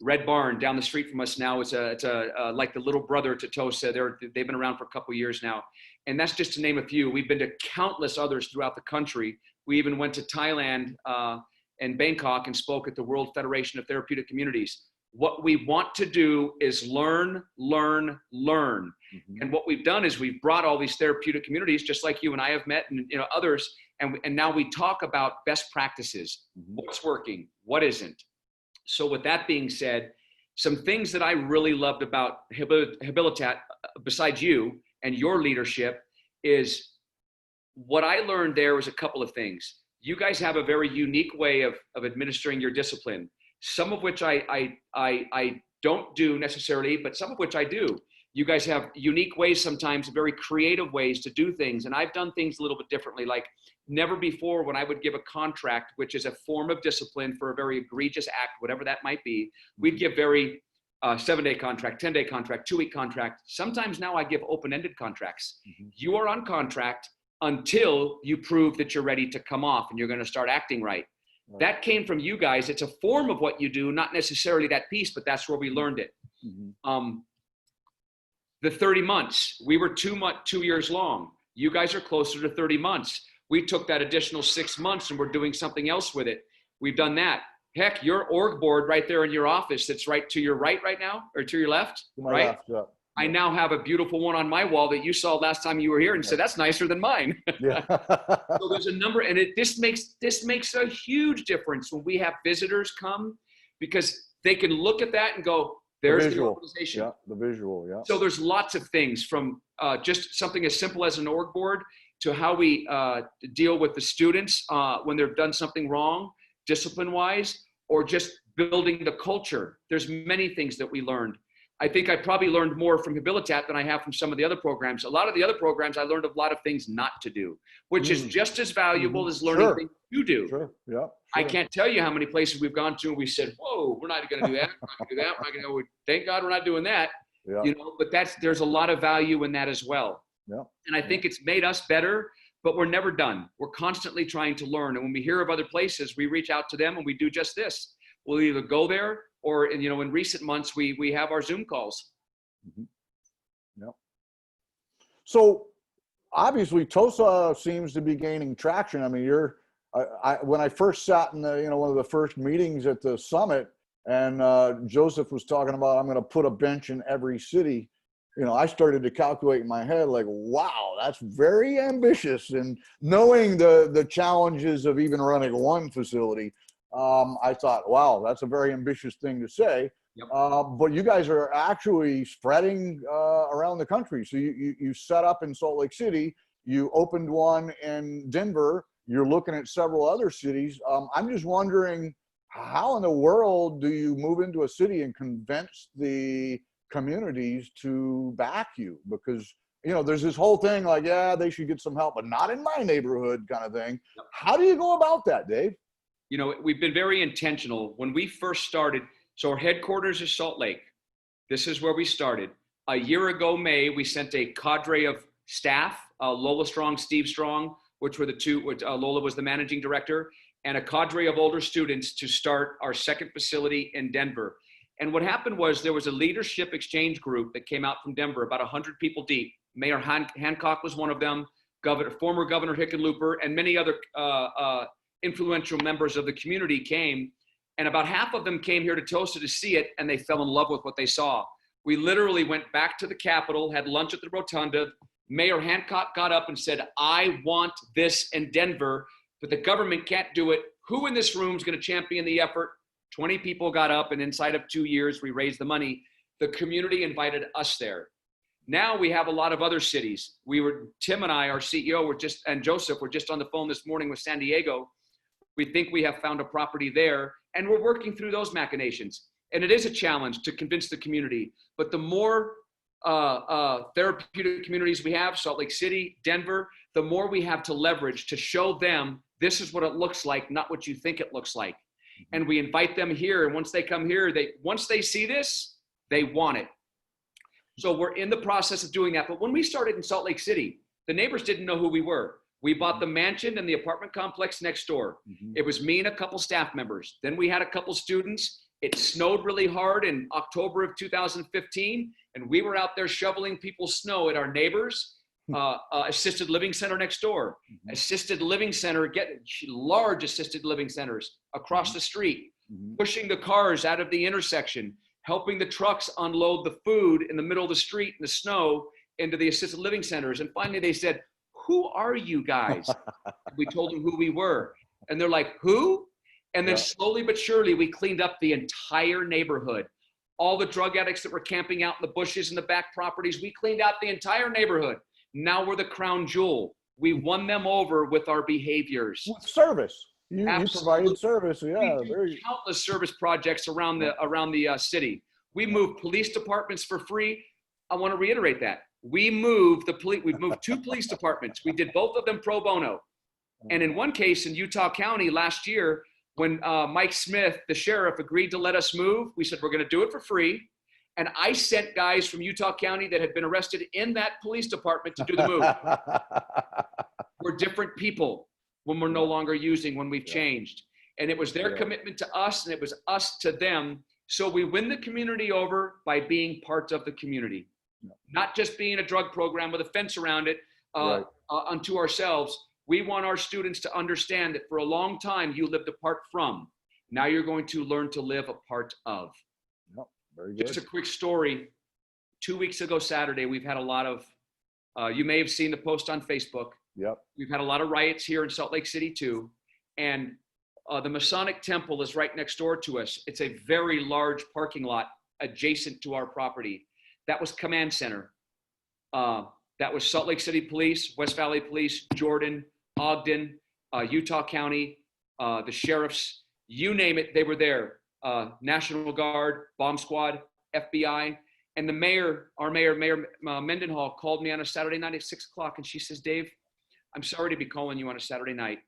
Red Barn down the street from us now, it's like the little brother to Tosa. They've been around for a couple of years now. And that's just to name a few. We've been to countless others throughout the country. We even went to Thailand and Bangkok and spoke at the World Federation of Therapeutic Communities. What we want to do is learn. Mm-hmm. And what we've done is we've brought all these therapeutic communities, just like you and I have met, and others, and now we talk about best practices, mm-hmm. What's working, what isn't. So with that being said, some things that I really loved about Habilitat, besides you and your leadership, is what I learned there was a couple of things. You guys have a very unique way of administering your discipline. Some of which I don't do necessarily, but some of which I do. You guys have unique ways sometimes, very creative ways to do things. And I've done things a little bit differently. Like never before when I would give a contract, which is a form of discipline for a very egregious act, whatever that might be, we'd give very 7-day contract, 10-day contract, 2-week contract. Sometimes now I give open-ended contracts. Mm-hmm. You are on contract until you prove that you're ready to come off and you're going to start acting right. That came from you guys. It's a form of what you do, not necessarily that piece, but that's where we learned it. Mm-hmm. The 30 months, we were 2 years long. You guys are closer to 30 months. We took that additional 6 months and we're doing something else with it. We've done that. Heck, your org board right there in your office, that's right to your right now, or to your left, right? Left, yeah. I now have a beautiful one on my wall that you saw last time you were here and said, that's nicer than mine. Yeah. So there's a number, and this makes a huge difference when we have visitors come, because they can look at that and go, there's the organization. Yeah, the visual, yeah. So there's lots of things, from just something as simple as an org board to how we deal with the students when they've done something wrong, discipline-wise, or just building the culture. There's many things that we learned. I think I probably learned more from Habilitat than I have from some of the other programs. A lot of the other programs, I learned a lot of things not to do, which is just as valuable as learning things you do. Sure. Yeah. Sure. I can't tell you how many places we've gone to and we said, whoa, we're not going to do that. We're not going to do that. We're not going to. Thank God we're not doing that. Yeah. You know, but there's a lot of value in that as well. Yeah. And I think it's made us better, but we're never done. We're constantly trying to learn. And when we hear of other places, we reach out to them and we do just this. We'll either go there or, you know, in recent months, we have our Zoom calls. Yeah. So obviously TOSA seems to be gaining traction. I mean, when I first sat in one of the first meetings at the summit, and Joseph was talking about, I'm going to put a bench in every city. You know, I started to calculate in my head, like, wow, that's very ambitious. And knowing the challenges of even running one facility, I thought, wow, that's a very ambitious thing to say. Yep. But you guys are actually spreading around the country. So you set up in Salt Lake City, you opened one in Denver, you're looking at several other cities. I'm just wondering, how in the world do you move into a city and convince the communities to back you? Because, you know, there's this whole thing like, yeah, they should get some help, but not in my neighborhood kind of thing. Yep. How do you go about that, Dave? You know, we've been very intentional. When we first started, so our headquarters is Salt Lake. This is where we started. A year ago, May, we sent a cadre of staff, Lola Strong, Steve Strong, which were the two, Lola was the managing director, and a cadre of older students to start our second facility in Denver. And what happened was there was a leadership exchange group that came out from Denver, about 100 people deep. Mayor Hancock was one of them, former Governor Hickenlooper, and many other influential members of the community came. And about half of them came here to TOSA to see it, and they fell in love with what they saw. We literally went back to the Capitol, had lunch at the Rotunda. Mayor Hancock got up and said, I want this in Denver, but the government can't do it. Who in this room is going to champion the effort? 20 people got up, and inside of 2 years, we raised the money. The community invited us there. Now we have a lot of other cities. Tim and I, our CEO, and Joseph were just on the phone this morning with San Diego. We think we have found a property there, and we're working through those machinations. And it is a challenge to convince the community, but the more therapeutic communities we have, Salt Lake City, Denver, the more we have to leverage to show them this is what it looks like, not what you think it looks like. And we invite them here, and once they come here, once they see this, they want it. So we're in the process of doing that. But when we started in Salt Lake City, the neighbors didn't know who we were. We bought the mansion and the apartment complex next door. It was me and a couple staff members. Then we had a couple students. It snowed really hard in October of 2015, and we were out there shoveling people's snow at our neighbors' assisted living center next door. Assisted living center, large assisted living centers across the street, pushing the cars out of the intersection, helping the trucks unload the food in the middle of the street in the snow into the assisted living centers. And finally they said, who are you guys? We told them who we were. And they're like, who? And then slowly but surely, we cleaned up the entire neighborhood. All the drug addicts that were camping out in the bushes and the back properties, we cleaned out the entire neighborhood. Now we're the crown jewel. We won them over with our behaviors. With service. You provided service, yeah. We do countless service projects around the city. We moved police departments for free. I want to reiterate that. We've moved 2 police departments. We did both of them pro bono. And in one case in Utah County last year, when Mike Smith, the sheriff, agreed to let us move, we said, we're going to do it for free. And I sent guys from Utah County that had been arrested in that police department to do the move. We're different people when we're no longer using, when we've changed. And it was their commitment to us, and it was us to them. So we win the community over by being part of the community. Not just being a drug program with a fence around it unto ourselves. We want our students to understand that for a long time you lived apart from. Now you're going to learn to live a part of. Very good. Just a quick story. 2 weeks ago Saturday, we've had a lot of, you may have seen the post on Facebook. Yep. We've had a lot of riots here in Salt Lake City too. And the Masonic Temple is right next door to us. It's a very large parking lot adjacent to our property. That was Command Center. That was Salt Lake City Police, West Valley Police, Jordan, Ogden, Utah County, the sheriffs, you name it, they were there. National Guard, Bomb Squad, FBI. And the mayor, our mayor, Mendenhall, called me on a Saturday night at 6 o'clock, and she says, Dave, I'm sorry to be calling you on a Saturday night,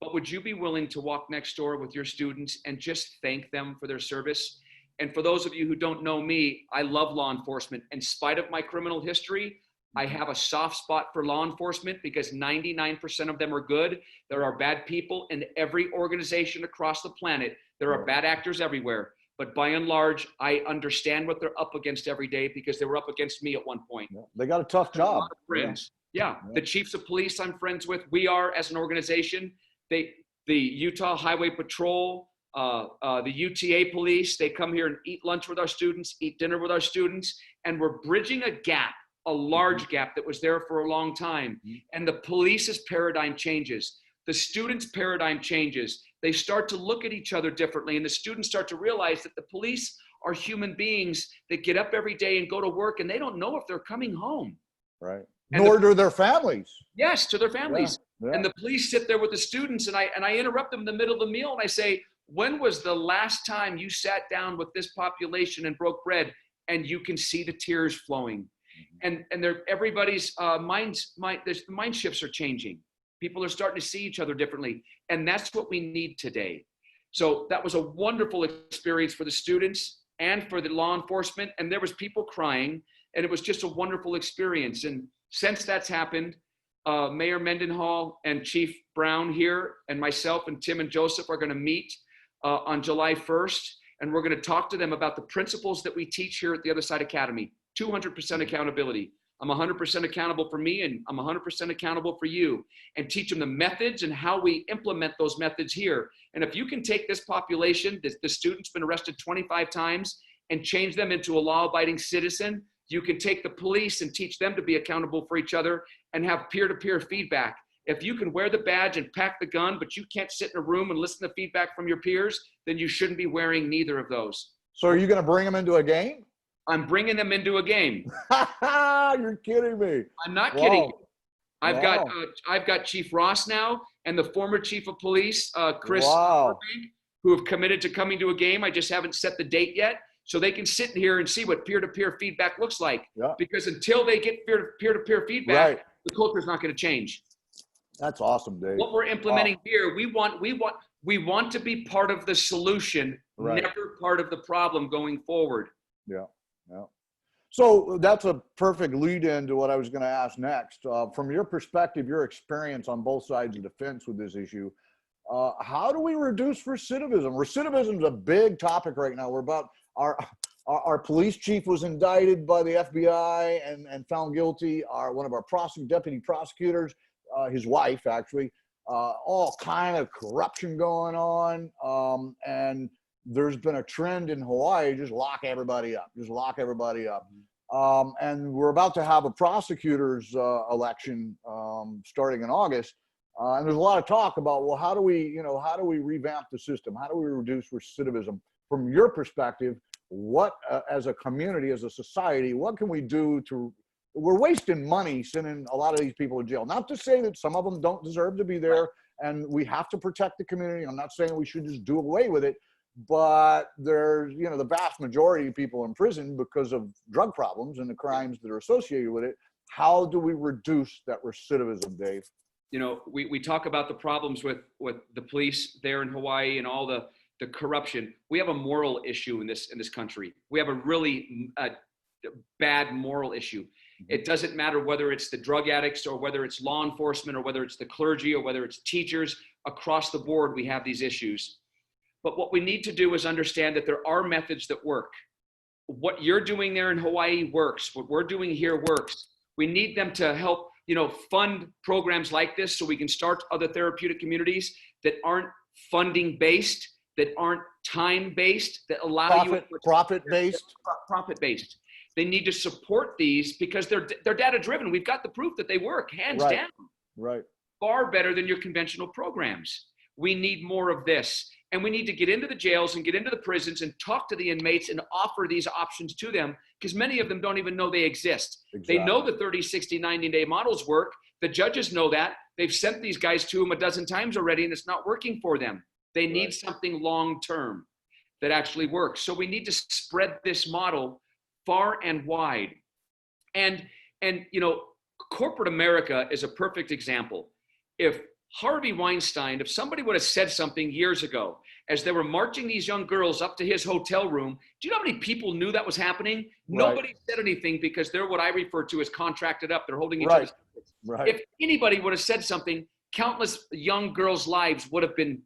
but would you be willing to walk next door with your students and just thank them for their service? And for those of you who don't know me, I love law enforcement. In spite of my criminal history, I have a soft spot for law enforcement because 99% of them are good. There are bad people in every organization across the planet. There are bad actors everywhere. But by and large, I understand what they're up against every day because they were up against me at one point. Yeah. They got a tough job. Friends. Yeah. The chiefs of police I'm friends with. We are, as an organization, the Utah Highway Patrol, the UTA police, they come here and eat lunch with our students, eat dinner with our students, and we're bridging a gap, a large gap that was there for a long time. And the police's paradigm changes. The students' paradigm changes. They start to look at each other differently, and the students start to realize that the police are human beings that get up every day and go to work, and they don't know if they're coming home. Right. And Nor do their families. Yes, to their families. Yeah. And the police sit there with the students, and I interrupt them in the middle of the meal, and I say, when was the last time you sat down with this population and broke bread? And you can see the tears flowing. And everybody's mind shifts are changing. People are starting to see each other differently. And that's what we need today. So that was a wonderful experience for the students and for the law enforcement. And there was people crying, and it was just a wonderful experience. And since that's happened, Mayor Mendenhall and Chief Brown here and myself and Tim and Joseph are going to meet on July 1st. And we're going to talk to them about the principles that we teach here at the Other Side Academy. 200% accountability. I'm 100% accountable for me, and I'm 100% accountable for you, and teach them the methods and how we implement those methods here. And if you can take this population, the student's been arrested 25 times, and change them into a law-abiding citizen, you can take the police and teach them to be accountable for each other and have peer-to-peer feedback. If you can wear the badge and pack the gun, but you can't sit in a room and listen to feedback from your peers, then you shouldn't be wearing neither of those. So are you going to bring them into a game? I'm bringing them into a game. You're kidding me. I'm not kidding you. I've got Chief Ross now and the former Chief of Police, Chris, who have committed to coming to a game. I just haven't set the date yet. So they can sit here and see what peer-to-peer feedback looks like. Yeah. Because until they get peer-to-peer feedback, the culture is not going to change. That's awesome, Dave. What we're implementing here, we want to be part of the solution, never part of the problem going forward. Yeah. Yeah. So that's a perfect lead in to what I was going to ask next. From your perspective, your experience on both sides of the fence with this issue, how do we reduce recidivism? Recidivism is a big topic right now. We're about our police chief was indicted by the FBI and found guilty. One of our deputy prosecutors, his wife actually, all kind of corruption going on, and there's been a trend in Hawaii, just lock everybody up. And we're about to have a prosecutor's election starting in August. And there's a lot of talk about, well, how do we revamp the system? How do we reduce recidivism? From your perspective, what, as a community, as a society, what can we do we're wasting money sending a lot of these people to jail. Not to say that some of them don't deserve to be there, and we have to protect the community. I'm not saying we should just do away with it. But there's, the vast majority of people in prison because of drug problems and the crimes that are associated with it. How do we reduce that recidivism, Dave? We talk about the problems with the police there in Hawaii and all the corruption. We have a moral issue in this country. We have a really bad moral issue. It doesn't matter whether it's the drug addicts or whether it's law enforcement or whether it's the clergy or whether it's teachers. Across the board, we have these issues. But what we need to do is understand that there are methods that work. What you're doing there in Hawaii works. What we're doing here works. We need them to help, fund programs like this so we can start other therapeutic communities that aren't funding based, that aren't time based, that allow profit based. Profit based. They need to support these because they're data driven. We've got the proof that they work, hands Right. down. Right. Far better than your conventional programs. We need more of this. And we need to get into the jails and get into the prisons and talk to the inmates and offer these options to them, because many of them don't even know they exist. Exactly. They know the 30, 60, 90-day models work. The judges know that. They've sent these guys to them a dozen times already, and it's not working for them. They need something long-term that actually works. So we need to spread this model far and wide. And you know, corporate America is a perfect example. If Harvey Weinstein, if somebody would have said something years ago as they were marching these young girls up to his hotel room, do you know how many people knew that was happening? Right. Nobody said anything because they're what I refer to as contracted up. They're holding each other's secrets. Right. If anybody would have said something, countless young girls' lives would have been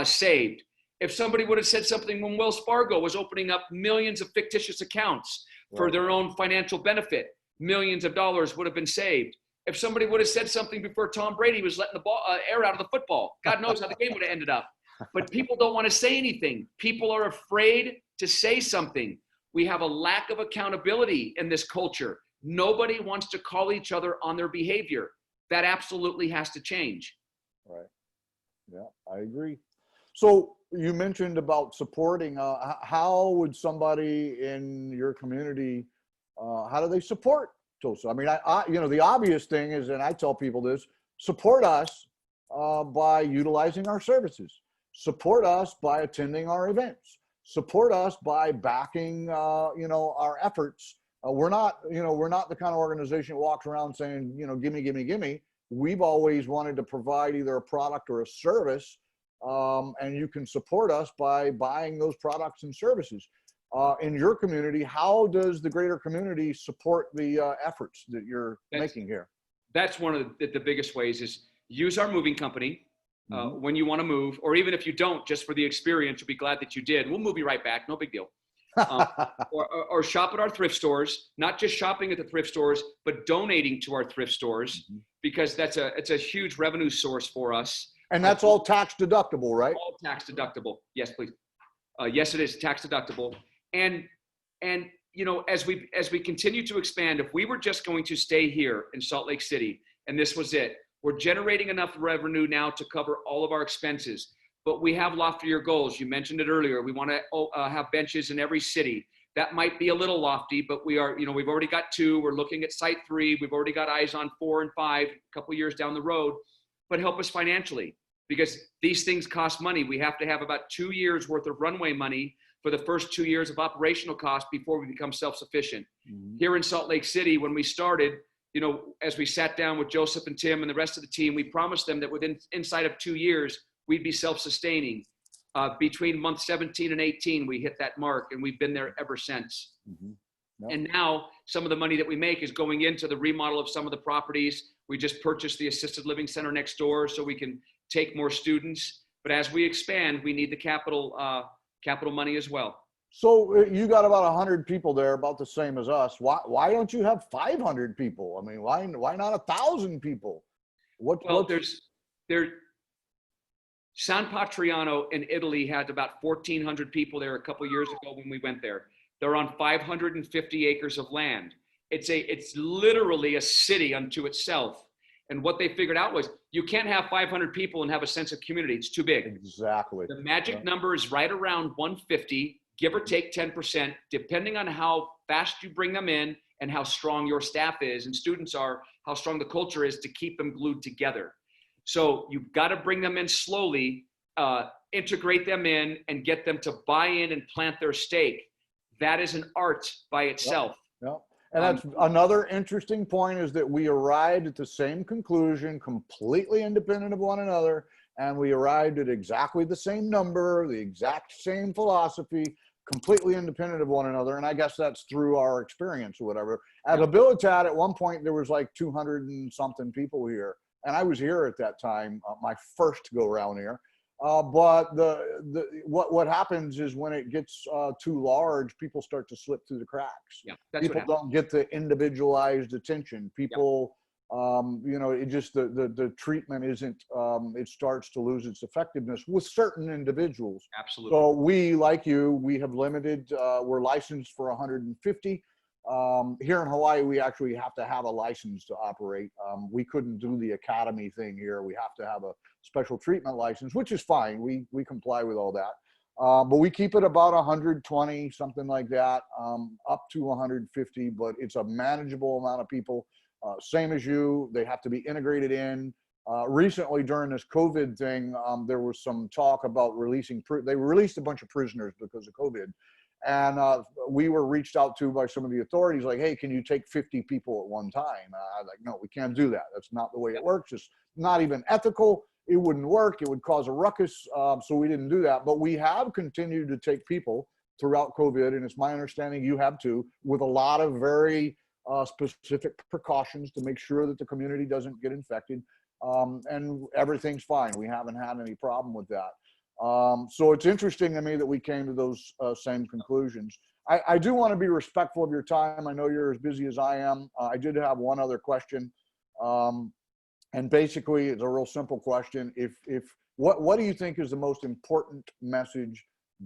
saved. If somebody would have said something when Wells Fargo was opening up millions of fictitious accounts for their own financial benefit, millions of dollars would have been saved. If somebody would have said something before Tom Brady was letting the ball air out of the football, God knows how the game would have ended up. But people don't want to say anything. People are afraid to say something. We have a lack of accountability in this culture. Nobody wants to call each other on their behavior. That absolutely has to change. Right. Yeah, I agree. So you mentioned about supporting. How would somebody in your community, how do they support TOSA? I mean, you know, the obvious thing is, and I tell people this, support us by utilizing our services. Support us by attending our events. Support us by backing, you know, our efforts. We're not the kind of organization that walks around saying, you know, gimme, gimme, gimme. We've always wanted to provide either a product or a service, and you can support us by buying those products and services. In your community, how does the greater community support the efforts that you're making here? That's one of the biggest ways is use our moving company when you want to move, or even if you don't, just for the experience, you'll be glad that you did. We'll move you right back, no big deal. Or shop at our thrift stores, not just shopping at the thrift stores, but donating to our thrift stores, because it's a huge revenue source for us. And that's all tax deductible, right? All tax deductible. Yes, please. Yes, it is tax deductible. And you know, as we continue to expand, if we were just going to stay here in Salt Lake City and this was it, we're generating enough revenue now to cover all of our expenses. But we have loftier goals. You mentioned it earlier. We want to have benches in every city. That might be a little lofty, but we are, you know, we've already got 2. We're looking at site 3. We've already got eyes on 4 and 5 a couple of years down the road. But help us financially, because these things cost money. We have to have about 2 years worth of runway money for the first 2 years of operational costs before we become self-sufficient. Here in Salt Lake City, when we started, you know, as we sat down with Joseph and Tim and the rest of the team, we promised them that inside of 2 years, we'd be self-sustaining. Between month 17 and 18, we hit that mark, and we've been there ever since. Yep. And now some of the money that we make is going into the remodel of some of the properties. We just purchased the assisted living center next door so we can take more students. But as we expand, we need the capital money as well. So you got about 100 people there, about the same as us. Why don't you have 500 people? I mean, why not 1,000 people? San Patriano in Italy had about 1,400 people there a couple of years ago when we went there. They're on 550 acres of land. It's literally a city unto itself. And what they figured out was you can't have 500 people and have a sense of community. It's too big. Exactly. The magic number is right around 150, give or take 10%, depending on how fast you bring them in and how strong your staff is and students are, how strong the culture is to keep them glued together. So you've got to bring them in slowly, integrate them in, and get them to buy in and plant their stake. That is an art by itself. Yep. And that's another interesting point, is that we arrived at the same conclusion, completely independent of one another, and we arrived at exactly the same number, the exact same philosophy, completely independent of one another. And I guess that's through our experience or whatever. At Habilitat, at one point, there was like 200 and something people here. And I was here at that time, my first go around here. But what happens is when it gets too large, people start to slip through the cracks. Yeah, that's people don't get the individualized attention. People, you know, it just the treatment isn't. It starts to lose its effectiveness with certain individuals. Absolutely. So we, like you, we have limited. We're licensed for 150. Here in Hawaii, we actually have to have a license to operate. We couldn't do the academy thing here. We have to have a special treatment license, which is fine. We comply with all that. But we keep it about 120, something like that, up to 150, but it's a manageable amount of people. Same as you, they have to be integrated in. Recently, during this COVID thing, there was some talk about they released a bunch of prisoners because of COVID. And we were reached out to by some of the authorities, like, hey, can you take 50 people at one time? I was like, no, we can't do that. That's not the way it works. It's not even ethical. It wouldn't work. It would cause a ruckus. So we didn't do that. But we have continued to take people throughout COVID. And it's my understanding you have too, with a lot of very specific precautions to make sure that the community doesn't get infected. And everything's fine. We haven't had any problem with that. So it's interesting to me that we came to those same conclusions. I do want to be respectful of your time. I know you're as busy as I am. I did have one other question. And basically it's a real simple question. What do you think is the most important message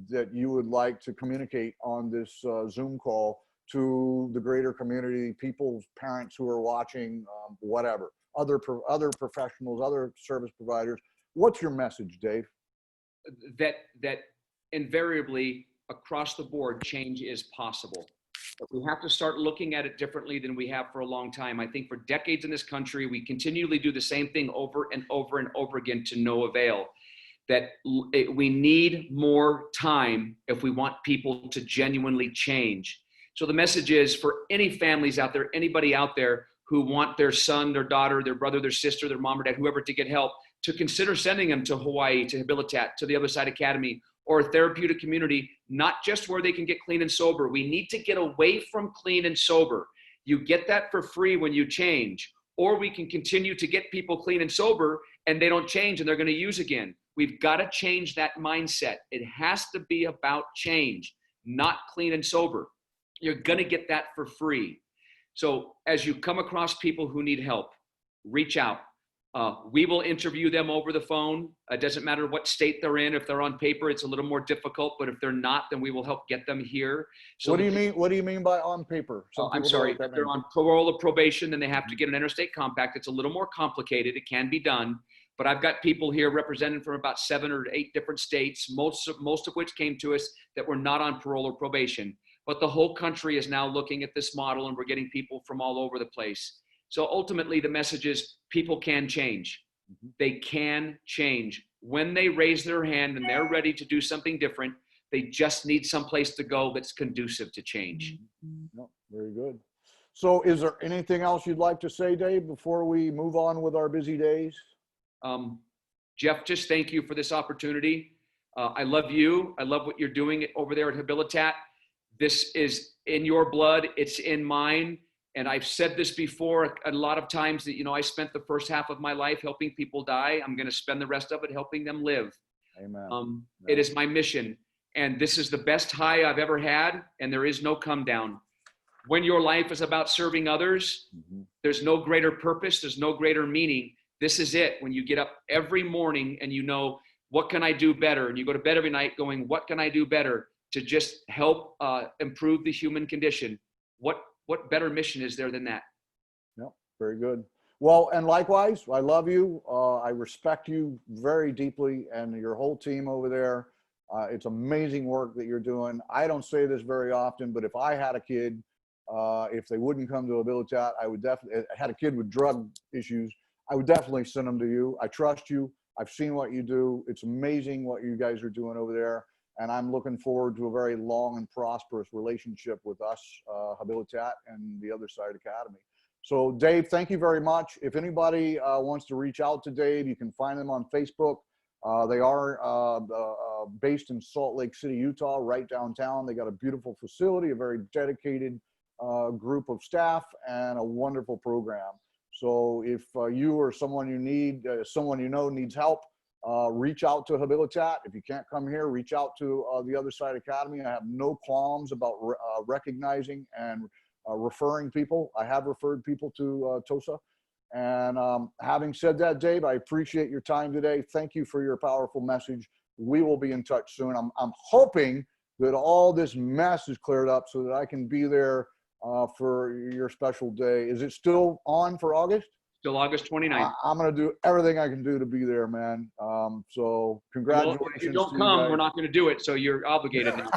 that you would like to communicate on this Zoom call to the greater community, people's parents who are watching, whatever, other professionals, other service providers? What's your message, Dave? That invariably across the board change is possible. But we have to start looking at it differently than we have for a long time. I think for decades in this country, we continually do the same thing over and over and over again to no avail. That we need more time if we want people to genuinely change. So the message is for any families out there, anybody out there who want their son, their daughter, their brother, their sister, their mom or dad, whoever, to get help, to consider sending them to Hawaii, to Habilitat, to the Other Side Academy, or a therapeutic community, not just where they can get clean and sober. We need to get away from clean and sober. You get that for free when you change, or we can continue to get people clean and sober and they don't change and they're going to use again. We've got to change that mindset. It has to be about change, not clean and sober. You're going to get that for free. So as you come across people who need help, reach out. We will interview them over the phone. It doesn't matter what state they're in. If they're on paper, it's a little more difficult, but if they're not, then we will help get them here. So what do you mean? What do you mean by on paper? I'm sorry, if they're on parole or probation, then they have to get an interstate compact. It's a little more complicated. It can be done, but I've got people here represented from about 7 or 8 different states, most of which came to us that were not on parole or probation. But the whole country is now looking at this model, and we're getting people from all over the place. So ultimately, the message is people can change. They can change. When they raise their hand and they're ready to do something different, they just need someplace to go that's conducive to change. No, very good. So is there anything else you'd like to say, Dave, before we move on with our busy days? Jeff, just thank you for this opportunity. I love you. I love what you're doing over there at Habilitat. This is in your blood. It's in mine. And I've said this before a lot of times that, I spent the first half of my life helping people die. I'm going to spend the rest of it helping them live. Amen. It is my mission. And this is the best high I've ever had. And there is no come down. When your life is about serving others, there's no greater purpose. There's no greater meaning. This is it. When you get up every morning and you know, what can I do better? And you go to bed every night going, what can I do better to just help improve the human condition? What better mission is there than that? Yep, very good. Well, and likewise, I love you. I respect you very deeply and your whole team over there. It's amazing work that you're doing. I don't say this very often, but if I had a kid, if they wouldn't come to Habilitat, I would definitely, had a kid with drug issues, I would definitely send them to you. I trust you. I've seen what you do. It's amazing what you guys are doing over there. And I'm looking forward to a very long and prosperous relationship with us, Habilitat and the Other Side Academy. So Dave, thank you very much. If anybody wants to reach out to Dave, you can find them on Facebook. They are based in Salt Lake City, Utah, right downtown. They got a beautiful facility, a very dedicated group of staff, and a wonderful program. So if you or someone you need, someone you know needs help, reach out to Habilitat. If you can't come here, reach out to the Other Side Academy. I have no qualms about recognizing and referring people. I have referred people to TOSA. And having said that, Dave, I appreciate your time today. Thank you for your powerful message. We will be in touch soon. I'm hoping that all this mess is cleared up so that I can be there for your special day. Is it still on for August? Still August 29th. I'm going to do everything I can do to be there, man. So congratulations. Well, if you don't come, we're not going to do it. So you're obligated now.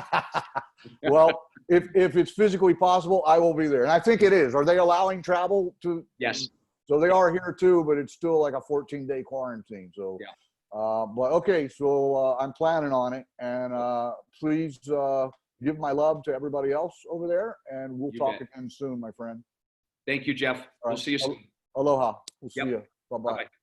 Well, if it's physically possible, I will be there. And I think it is. Are they allowing travel to? Yes. So they are here too, but it's still like a 14-day quarantine. So, yeah. But okay. So I'm planning on it, and please give my love to everybody else over there, and we'll talk again soon, my friend. Thank you, Jeff. All We'll right. see you soon. Aloha. We'll see Yep. you. Bye-bye. Bye-bye.